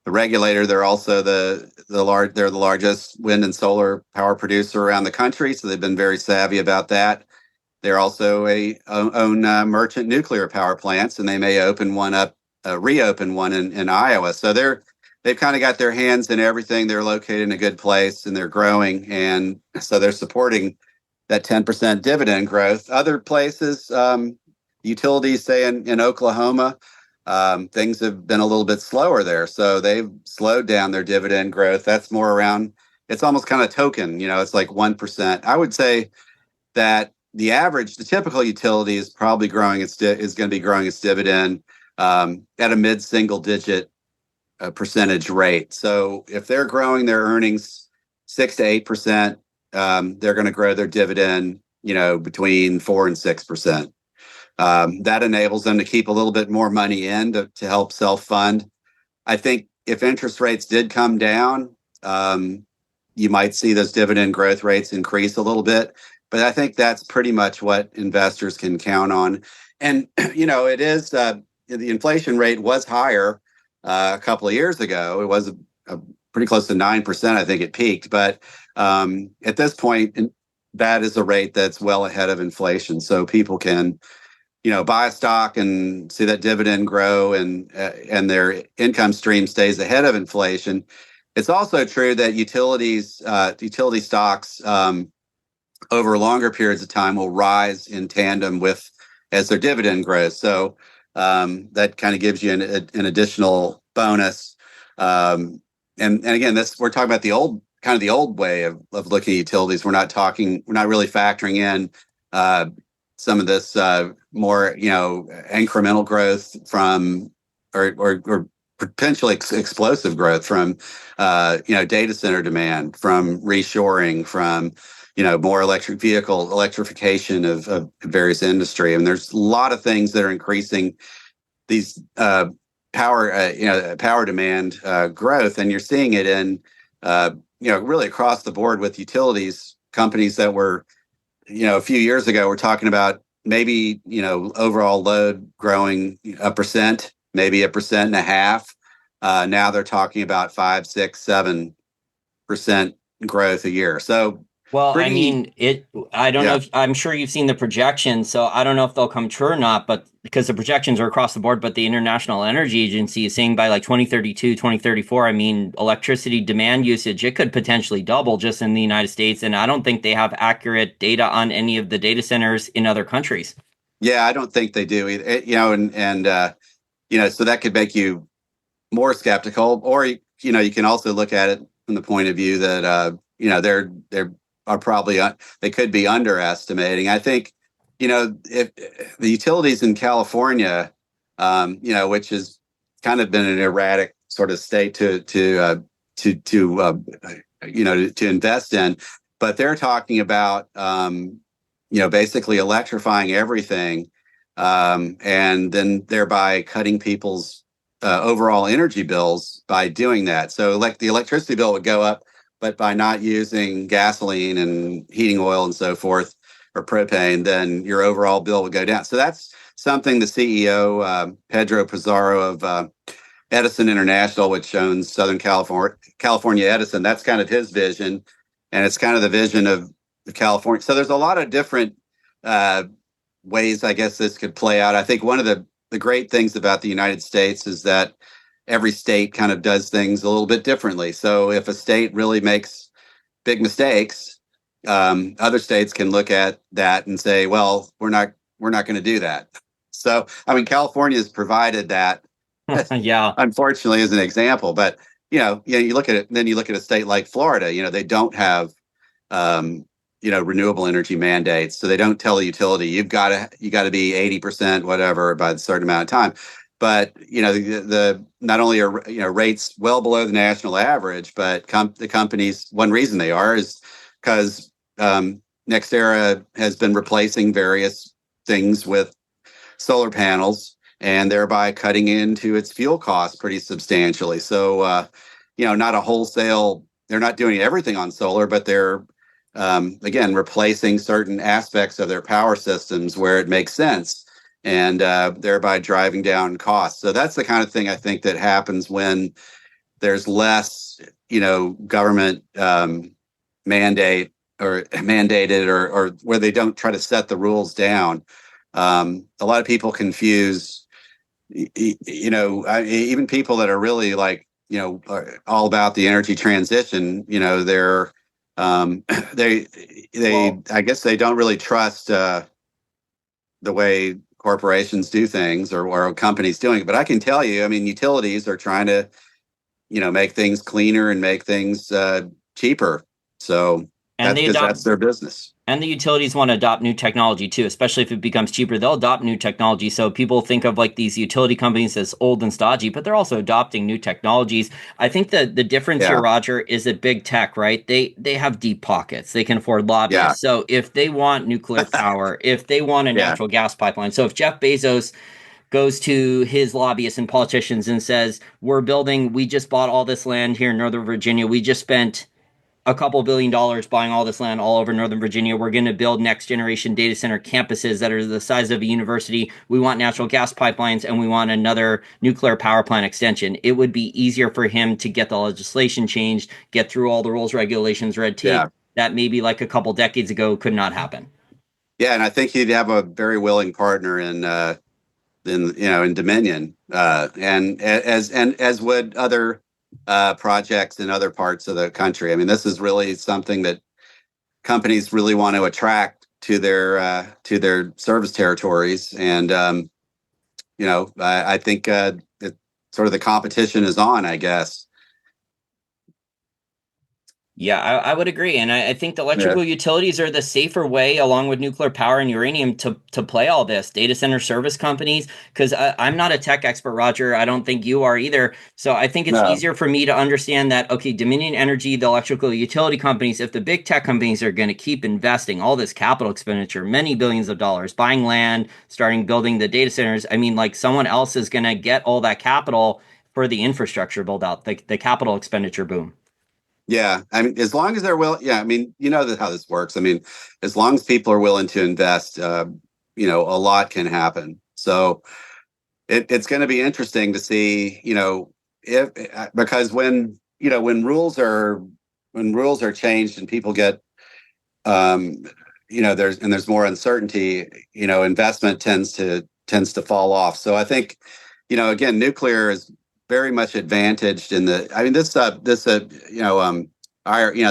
the regulator. They're also they're the largest wind and solar power producer around the country, so they've been very savvy about that. They're also own merchant nuclear power plants, and they may reopen one in Iowa. So they've kind of got their hands in everything. They're located in a good place, and they're growing, and so they're supporting that 10% dividend growth. Other places, utilities, say in Oklahoma, things have been a little bit slower there, so they've slowed down their dividend growth. That's more around, it's almost kind of token, it's like 1%. I would say that the typical utility is probably going to be growing its dividend at a mid-single digit percentage rate. So if they're growing their earnings 6 to 8%, they're going to grow their dividend, between 4 and 6%. That enables them to keep a little bit more money in to help self-fund. I think if interest rates did come down, you might see those dividend growth rates increase a little bit. But I think that's pretty much what investors can count on. And, it is the inflation rate was higher a couple of years ago. It was pretty close to 9%. I think it peaked. But at this point, that is a rate that's well ahead of inflation. So people can, buy a stock and see that dividend grow, and their income stream stays ahead of inflation. It's also true that utility stocks over longer periods of time will rise in tandem with as their dividend grows. So that kind of gives you an additional bonus. And again, we're talking about the old way of looking at utilities. We're not really factoring in some of this more incremental growth from or potentially explosive growth from data center demand, from reshoring, from more electrification of various industry. And there's a lot of things that are increasing these power demand growth, and you're seeing it in really across the board with utilities companies that were a few years ago we're talking about maybe overall load growing 1%, maybe 1.5%. Now they're talking about 5, 6, 7% growth a year. So Well, I pretty, mean, I don't know yeah. if I'm sure you've seen the projections, so I don't know if they'll come true or not, but because the projections are across the board, but the International Energy Agency is saying by like 2032, 2034, I mean, electricity demand usage, it could potentially double just in the United States. And I don't think they have accurate data on any of the data centers in other countries. Yeah, I don't think they do either. So that could make you more skeptical, or you can also look at it from the point of view that they're are probably they could be underestimating. I think if the utilities in California, which has kind of been an erratic sort of state to invest in, but they're talking about basically electrifying everything, and then thereby cutting people's overall energy bills by doing that. So like the electricity bill would go up, but by not using gasoline and heating oil and so forth, or propane, then your overall bill would go down. So that's something the CEO, Pedro Pizarro of Edison International, which owns Southern California Edison, that's kind of his vision. And it's kind of the vision of California. So there's a lot of different ways, I guess, this could play out. I think one of the great things about the United States is that every state kind of does things a little bit differently. So if a state really makes big mistakes, other states can look at that and say, well, we're not going to do that. So, I mean, California has provided that, Yeah. unfortunately, as an example. But, you look at it, and then you look at a state like Florida, they don't have, renewable energy mandates. So they don't tell a utility, you got to be 80%, whatever, by a certain amount of time. But the not only are rates well below the national average, but the companies, one reason they are is because NextEra has been replacing various things with solar panels, and thereby cutting into its fuel costs pretty substantially. So not a wholesale. They're not doing everything on solar, but they're again replacing certain aspects of their power systems where it makes sense, and thereby driving down costs. So that's the kind of thing I think that happens when there's less, government mandated or where they don't try to set the rules down. A lot of people confuse, even people that are really like, are all about the energy transition. They're I guess they don't really trust the way corporations do things, or companies doing it. But I can tell you, I mean, utilities are trying to, make things cleaner and make things cheaper. So And That's they because adopt that's their business. And the utilities want to adopt new technology too, especially if it becomes cheaper. They'll adopt new technology. So people think of like these utility companies as old and stodgy, but they're also adopting new technologies. I think the difference here, Yeah, Roger, is that big tech, right? They have deep pockets. They can afford yeah, lobbyists. So if they want nuclear power, if they want a yeah, natural gas pipeline, so if Jeff Bezos goes to his lobbyists and politicians and says, we just bought all this land here in Northern Virginia. We just spent a couple $1 billion buying all this land all over Northern Virginia. We're going to build next generation data center campuses that are the size of a university. We want natural gas pipelines and we want another nuclear power plant extension. It would be easier for him to get the legislation changed, get through all the rules, regulations, red tape yeah, that maybe like a couple decades ago could not happen. yeah. And I think he'd have a very willing partner in Dominion, and as would other projects in other parts of the country. I mean, this is really something that companies really want to attract to their service territories, and I think sort of the competition is on, I guess. Yeah, I would agree. And I think the Yeah, electrical utilities are the safer way, along with nuclear power and uranium, to play all this. Data center service companies, because I'm not a tech expert, Roger. I don't think you are either. So I think it's no, easier for me to understand that, okay, Dominion Energy, the electrical utility companies, if the big tech companies are going to keep investing all this capital expenditure, many billions of dollars, buying land, starting building the data centers, I mean, like someone else is going to get all that capital for the infrastructure build out, the capital expenditure boom. yeah. I mean, as long as they're willing, yeah. I mean, how this works. I mean, as long as people are willing to invest, a lot can happen. So it's going to be interesting to see, if because when rules are changed and people get, um, there's more uncertainty, investment tends to fall off. So I think, again, nuclear is very much advantaged in the. I mean, the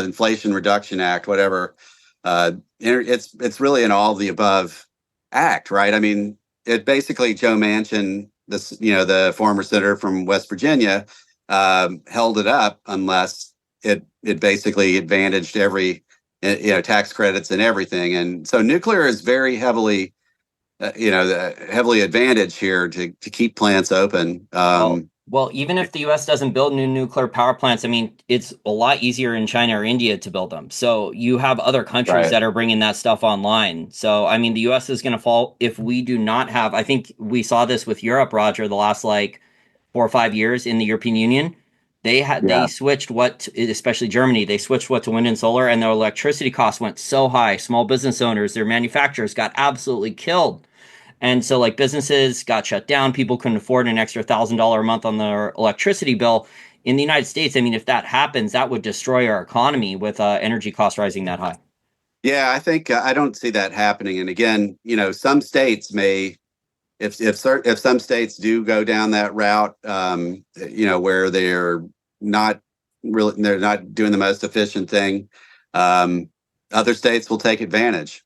Inflation Reduction Act, whatever. It's really an all of the above act, right? I mean, it basically Joe Manchin, the former senator from West Virginia, held it up unless it basically advantaged every, tax credits and everything. And so nuclear is very heavily advantaged here to keep plants open. Well, even if the US doesn't build new nuclear power plants, I mean, it's a lot easier in China or India to build them. So you have other countries Right. that are bringing that stuff online. So, I mean, the US is going to fall if we do not have, I think we saw this with Europe, Roger, the last like 4 or 5 years in the European Union. They Yeah. switched especially Germany, they switched what to wind and solar, and their electricity costs went so high. Small business owners, their manufacturers got absolutely killed. And so, like, businesses got shut down. People couldn't afford an extra $1,000 a month on their electricity bill. In the United States, I mean, if that happens, that would destroy our economy with energy costs rising that high. Yeah, I think I don't see that happening. And again, some states may, if some states do go down that route, where not they're not doing the most efficient thing, um, other states will take advantage.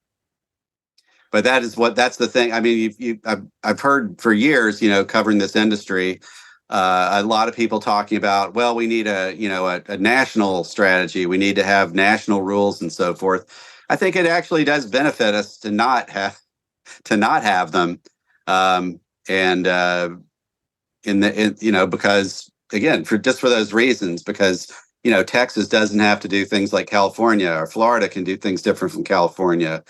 But that's the thing. I mean, I've heard for years, covering this industry, a lot of people talking about, well, we need a national strategy. We need to have national rules and so forth. I think it actually does benefit us to not have them, and because again, for those reasons, because Texas doesn't have to do things like California, or Florida can do things different from California,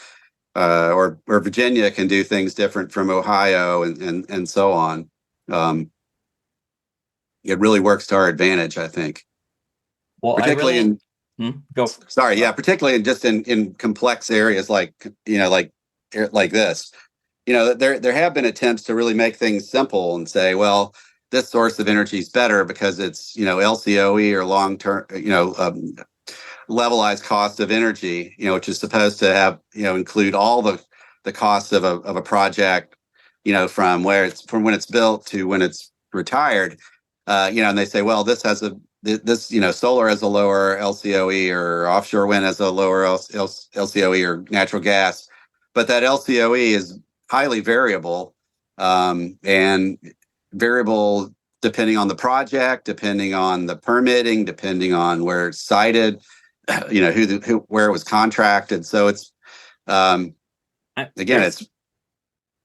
or Virginia can do things different from Ohio, and so on. Um, it really works to our advantage, I think, Well, I particularly really in go. sorry, yeah, particularly in complex areas like this. There have been attempts to really make things simple and say, well, this source of energy is better because it's LCOE, or long term, levelized cost of energy, which is supposed to have include all the costs of a project, from when it's built to when it's retired, and they say, well, solar has a lower LCOE, or offshore wind has a lower LCOE, or natural gas, but that LCOE is highly variable, and variable depending on the project, depending on the permitting, depending on where it's sited. where it was contracted. So it's again, There's it's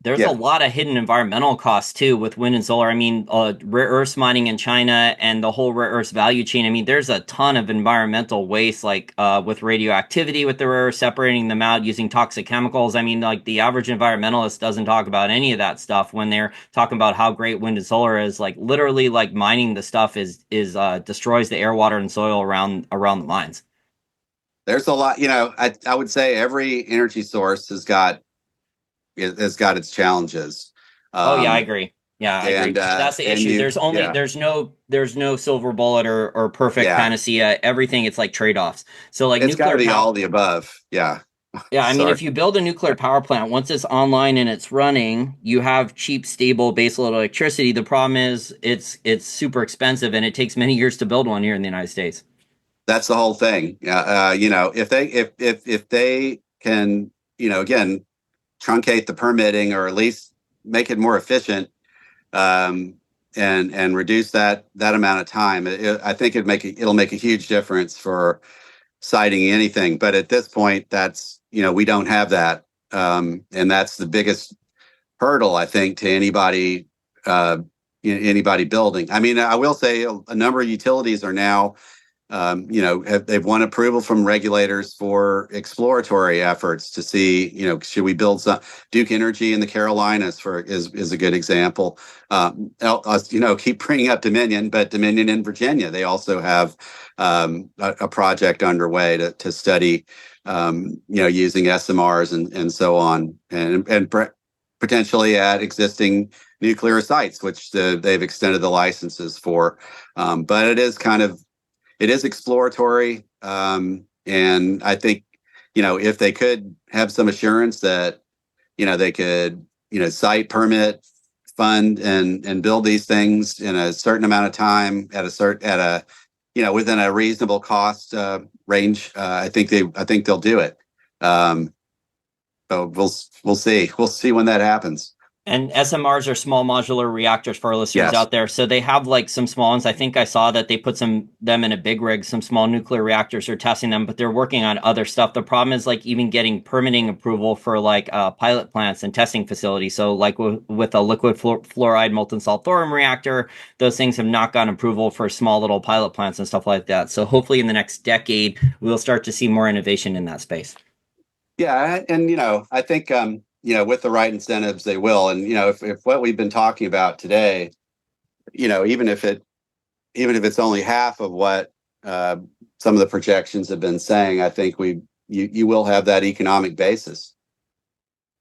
There's a yeah. lot of hidden environmental costs too with wind and solar. I mean, rare earths mining in China and the whole rare earths value chain. I mean, there's a ton of environmental waste, like with radioactivity, with the rare earths, separating them out using toxic chemicals. I mean, like the average environmentalist doesn't talk about any of that stuff when they're talking about how great wind and solar is. Like literally, like mining the stuff is destroys the air, water, and soil around the mines. There's a lot. I would say every energy source has got its challenges. Oh yeah, I Um, agree. Yeah, I agree. and That's the and issue. you yeah There's no silver bullet or perfect yeah panacea. Everything it's like trade-offs. So like it's got to nuclear be power. all the above. Yeah. Yeah, I mean Sorry. if you build a nuclear power plant, once it's online and it's running, you have cheap, stable baseload electricity. The problem is it's super expensive and it takes many years to build one here in the United States. That's the whole thing. If they can, again, truncate the permitting or at least make it more efficient, um, and reduce that amount of time, I think it'll make a huge difference for citing anything. But at this point, that's we don't have that, and that's the biggest hurdle I think to uh, anybody building. I mean, I will say a number of utilities are now they've won approval from regulators for exploratory efforts to see, should we build some. Duke Energy in the Carolinas is a good example. Keep bringing up Dominion, but Dominion in Virginia, they also have a project underway to study, using SMRs and so on, and potentially at existing nuclear sites, which they've extended the licenses for. But it is exploratory, and I think if they could have some assurance that they could site, permit, fund, and build these things in a certain amount of time at a within a reasonable cost range, I think they'll do it. Um, so we'll see when that happens. And SMRs are small modular reactors for our listeners Yes. out there. So they have like some small ones. I think I saw that they put them in a big rig, some small nuclear reactors are testing them, but they're working on other stuff. The problem is like even getting permitting approval for like pilot plants and testing facilities. So like with a liquid fluoride molten salt thorium reactor, those things have not gotten approval for small little pilot plants and stuff like that. So hopefully in the next decade, we'll start to see more innovation in that space. Yeah, and I think with the right incentives they will. And if what we've been talking about today, even if it's only half of what some of the projections have been saying, I think you will have that economic basis.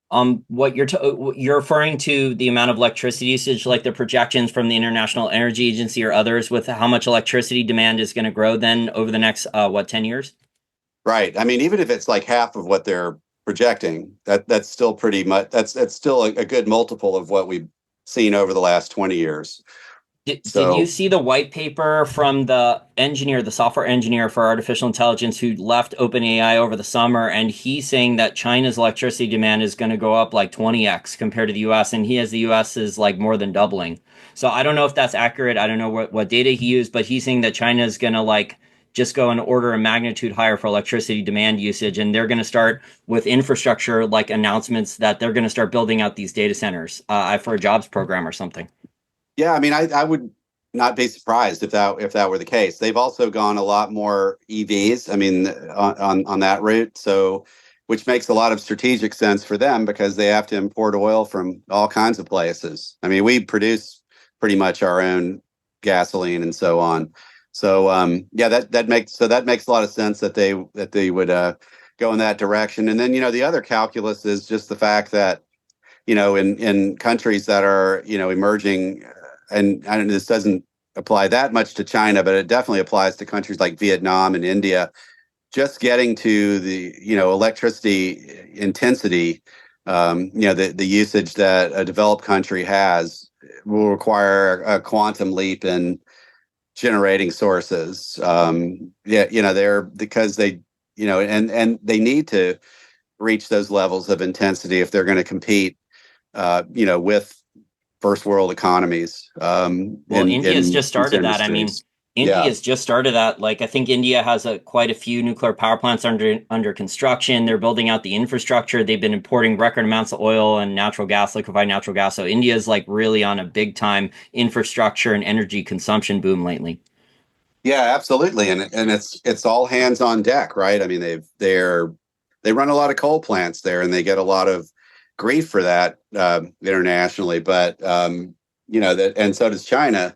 What you're referring to the amount of electricity usage, like the projections from the International Energy Agency or others, with how much electricity demand is going to grow then over the next 10 years? Right. I mean, even if it's like half of what they're projecting, that's still pretty much that's still a good multiple of what we've seen over the last 20 years. Did you So see the white paper from the software engineer for artificial intelligence who left OpenAI over the summer? And he's saying that China's electricity demand is going to go up like 20x compared to the US, and he has the US is like more than doubling. So I don't know if that's accurate. I don't know what data he used, but he's saying that China is going to like just go an order of magnitude higher for electricity demand usage, and they're going to start with infrastructure like announcements that they're going to start building out these data centers for a jobs program or something. yeah, I mean, I would not be surprised if that were the case. They've also gone a lot more EVs. I mean, on that route, so which makes a lot of strategic sense for them because they have to import oil from all kinds of places. I mean, we produce pretty much our own gasoline and so on. So yeah, that makes a lot of sense that they would go in that direction. And then the other calculus is just the fact that in countries that are emerging, and I don't know, this doesn't apply that much to China, but it definitely applies to countries like Vietnam and India. Just getting to the electricity intensity, the usage that a developed country has will require a quantum leap in generating sources. Yeah, they're because they and they need to reach those levels of intensity if they're going to compete, with first world economies Well, India's in just these started that. I mean, industries. Yeah. India's just started that. Like, I think India has quite a few nuclear power plants under construction. They're building out the infrastructure. They've been importing record amounts of oil and natural gas, liquefied natural gas. So India is like really on a big time infrastructure and energy consumption boom lately. Yeah, absolutely, and it's all hands on deck, right? I mean, they run a lot of coal plants there, and they get a lot of grief for that internationally. But that, and so does China.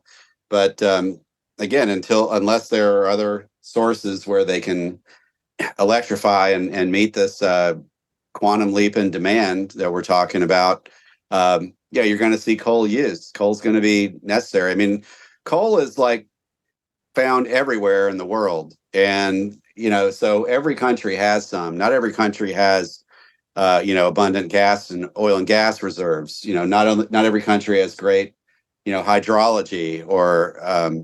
But again, unless there are other sources where they can electrify and meet this quantum leap in demand that we're talking about, yeah, you're going to see coal used. Coal's going to be necessary. I mean, coal is like found everywhere in the world. And, so every country has some. Not every country has, abundant gas and oil and gas reserves. Not every country has great, hydrology or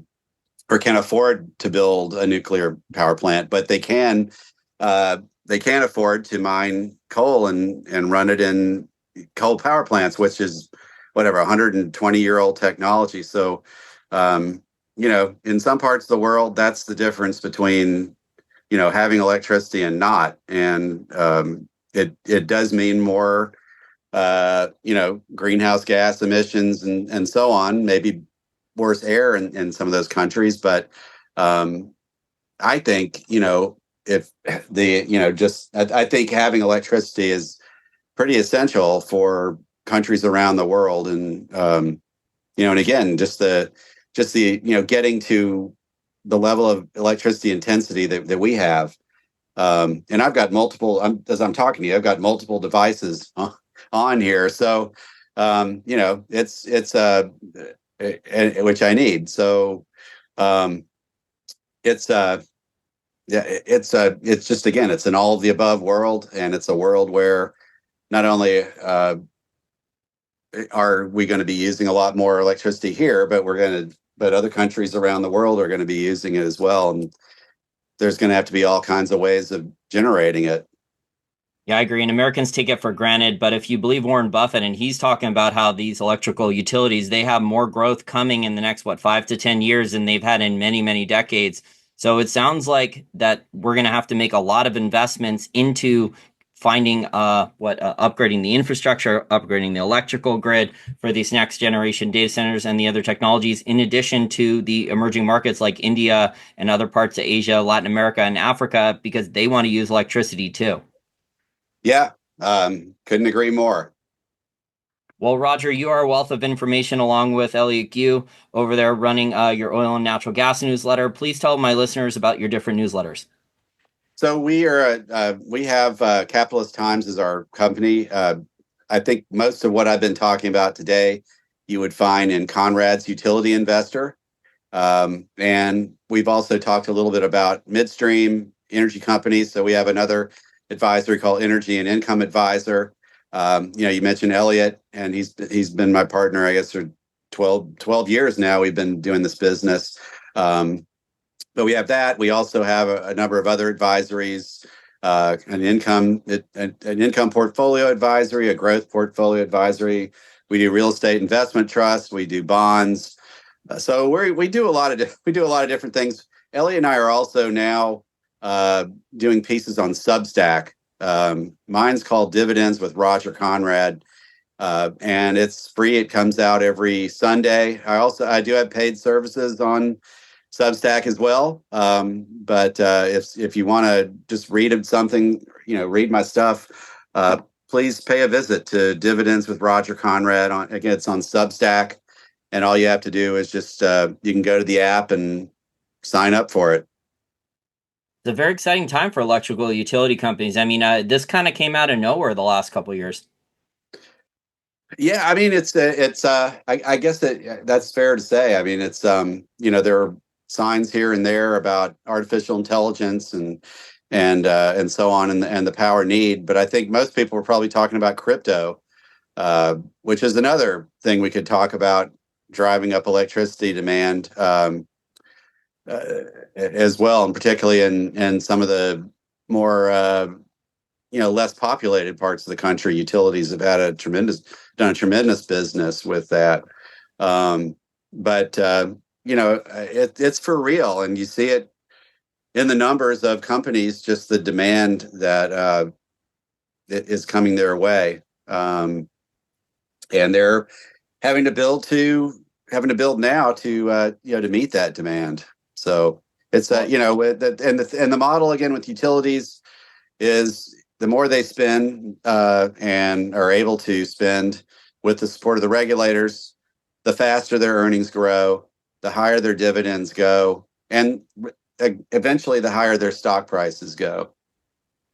can afford to build a nuclear power plant, but they can afford to mine coal and run it in coal power plants, which is whatever 120-year-old technology. So, in some parts of the world, that's the difference between, having electricity and not. And it does mean more, greenhouse gas emissions and so on, maybe worse air in some of those countries. But I think, if I think having electricity is pretty essential for countries around the world. And again, just the getting to the level of electricity intensity that we have. And I've got multiple, as I'm talking to you, I've got multiple devices on here. So, which I need. So, it's yeah, it's just, again, it's an all of the above world, and it's a world where not only are we going to be using a lot more electricity here, but other countries around the world are going to be using it as well. And there's going to have to be all kinds of ways of generating it. Yeah, I agree. And Americans take it for granted. But if you believe Warren Buffett, and he's talking about how these electrical utilities, they have more growth coming in the next, 5 to 10 years than they've had in many, many decades. So it sounds like that we're going to have to make a lot of investments into finding upgrading the infrastructure, upgrading the electrical grid for these next generation data centers and the other technologies, in addition to the emerging markets like India and other parts of Asia, Latin America, and Africa, because they want to use electricity too. Yeah, couldn't agree more. Well, Roger, you are a wealth of information along with Elliot Gu over there running your oil and natural gas newsletter. Please tell my listeners about your different newsletters. So we have Capitalist Times as our company. I think most of what I've been talking about today, you would find in Conrad's Utility Investor. And we've also talked a little bit about Midstream energy companies. So we have another advisory called Energy and Income Advisor. You mentioned Elliot, and he's been my partner, I guess, for 12 years now. We've been doing this business. But we have that. We also have a number of other advisories, an income portfolio advisory, a growth portfolio advisory. We do real estate investment trust. We do bonds. So we do a lot of different things. Elliot and I are also now doing pieces on Substack. Mine's called Dividends with Roger Conrad, and it's free. It comes out every Sunday. I do have paid services on Substack as well. But if you want to just read something, read my stuff, please pay a visit to Dividends with Roger Conrad. Again, it's on Substack, and all you have to do is just you can go to the app and sign up for it. It's a very exciting time for electrical utility companies. I mean, this kind of came out of nowhere the last couple of years. Yeah, I mean, I guess that's fair to say. I mean, there are signs here and there about artificial intelligence and so on, and the power need. But I think most people are probably talking about crypto, which is another thing we could talk about, driving up electricity demand as well, and particularly in some of the more less populated parts of the country. Utilities have done a tremendous business with that. But it's for real, and you see it in the numbers of companies, just the demand that is coming their way, and they're having to build now to meet that demand. So it's and the model again with utilities is the more they spend and are able to spend with the support of the regulators, the faster their earnings grow, the higher their dividends go, and eventually the higher their stock prices go.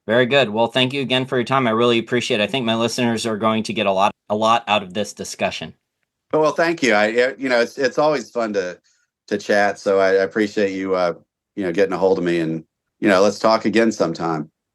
Very good. Well, thank you again for your time. I really appreciate it. I think my listeners are going to get a lot out of this discussion. Oh, well, thank you. It's always fun to chat. So I appreciate you getting a hold of me, and let's talk again sometime.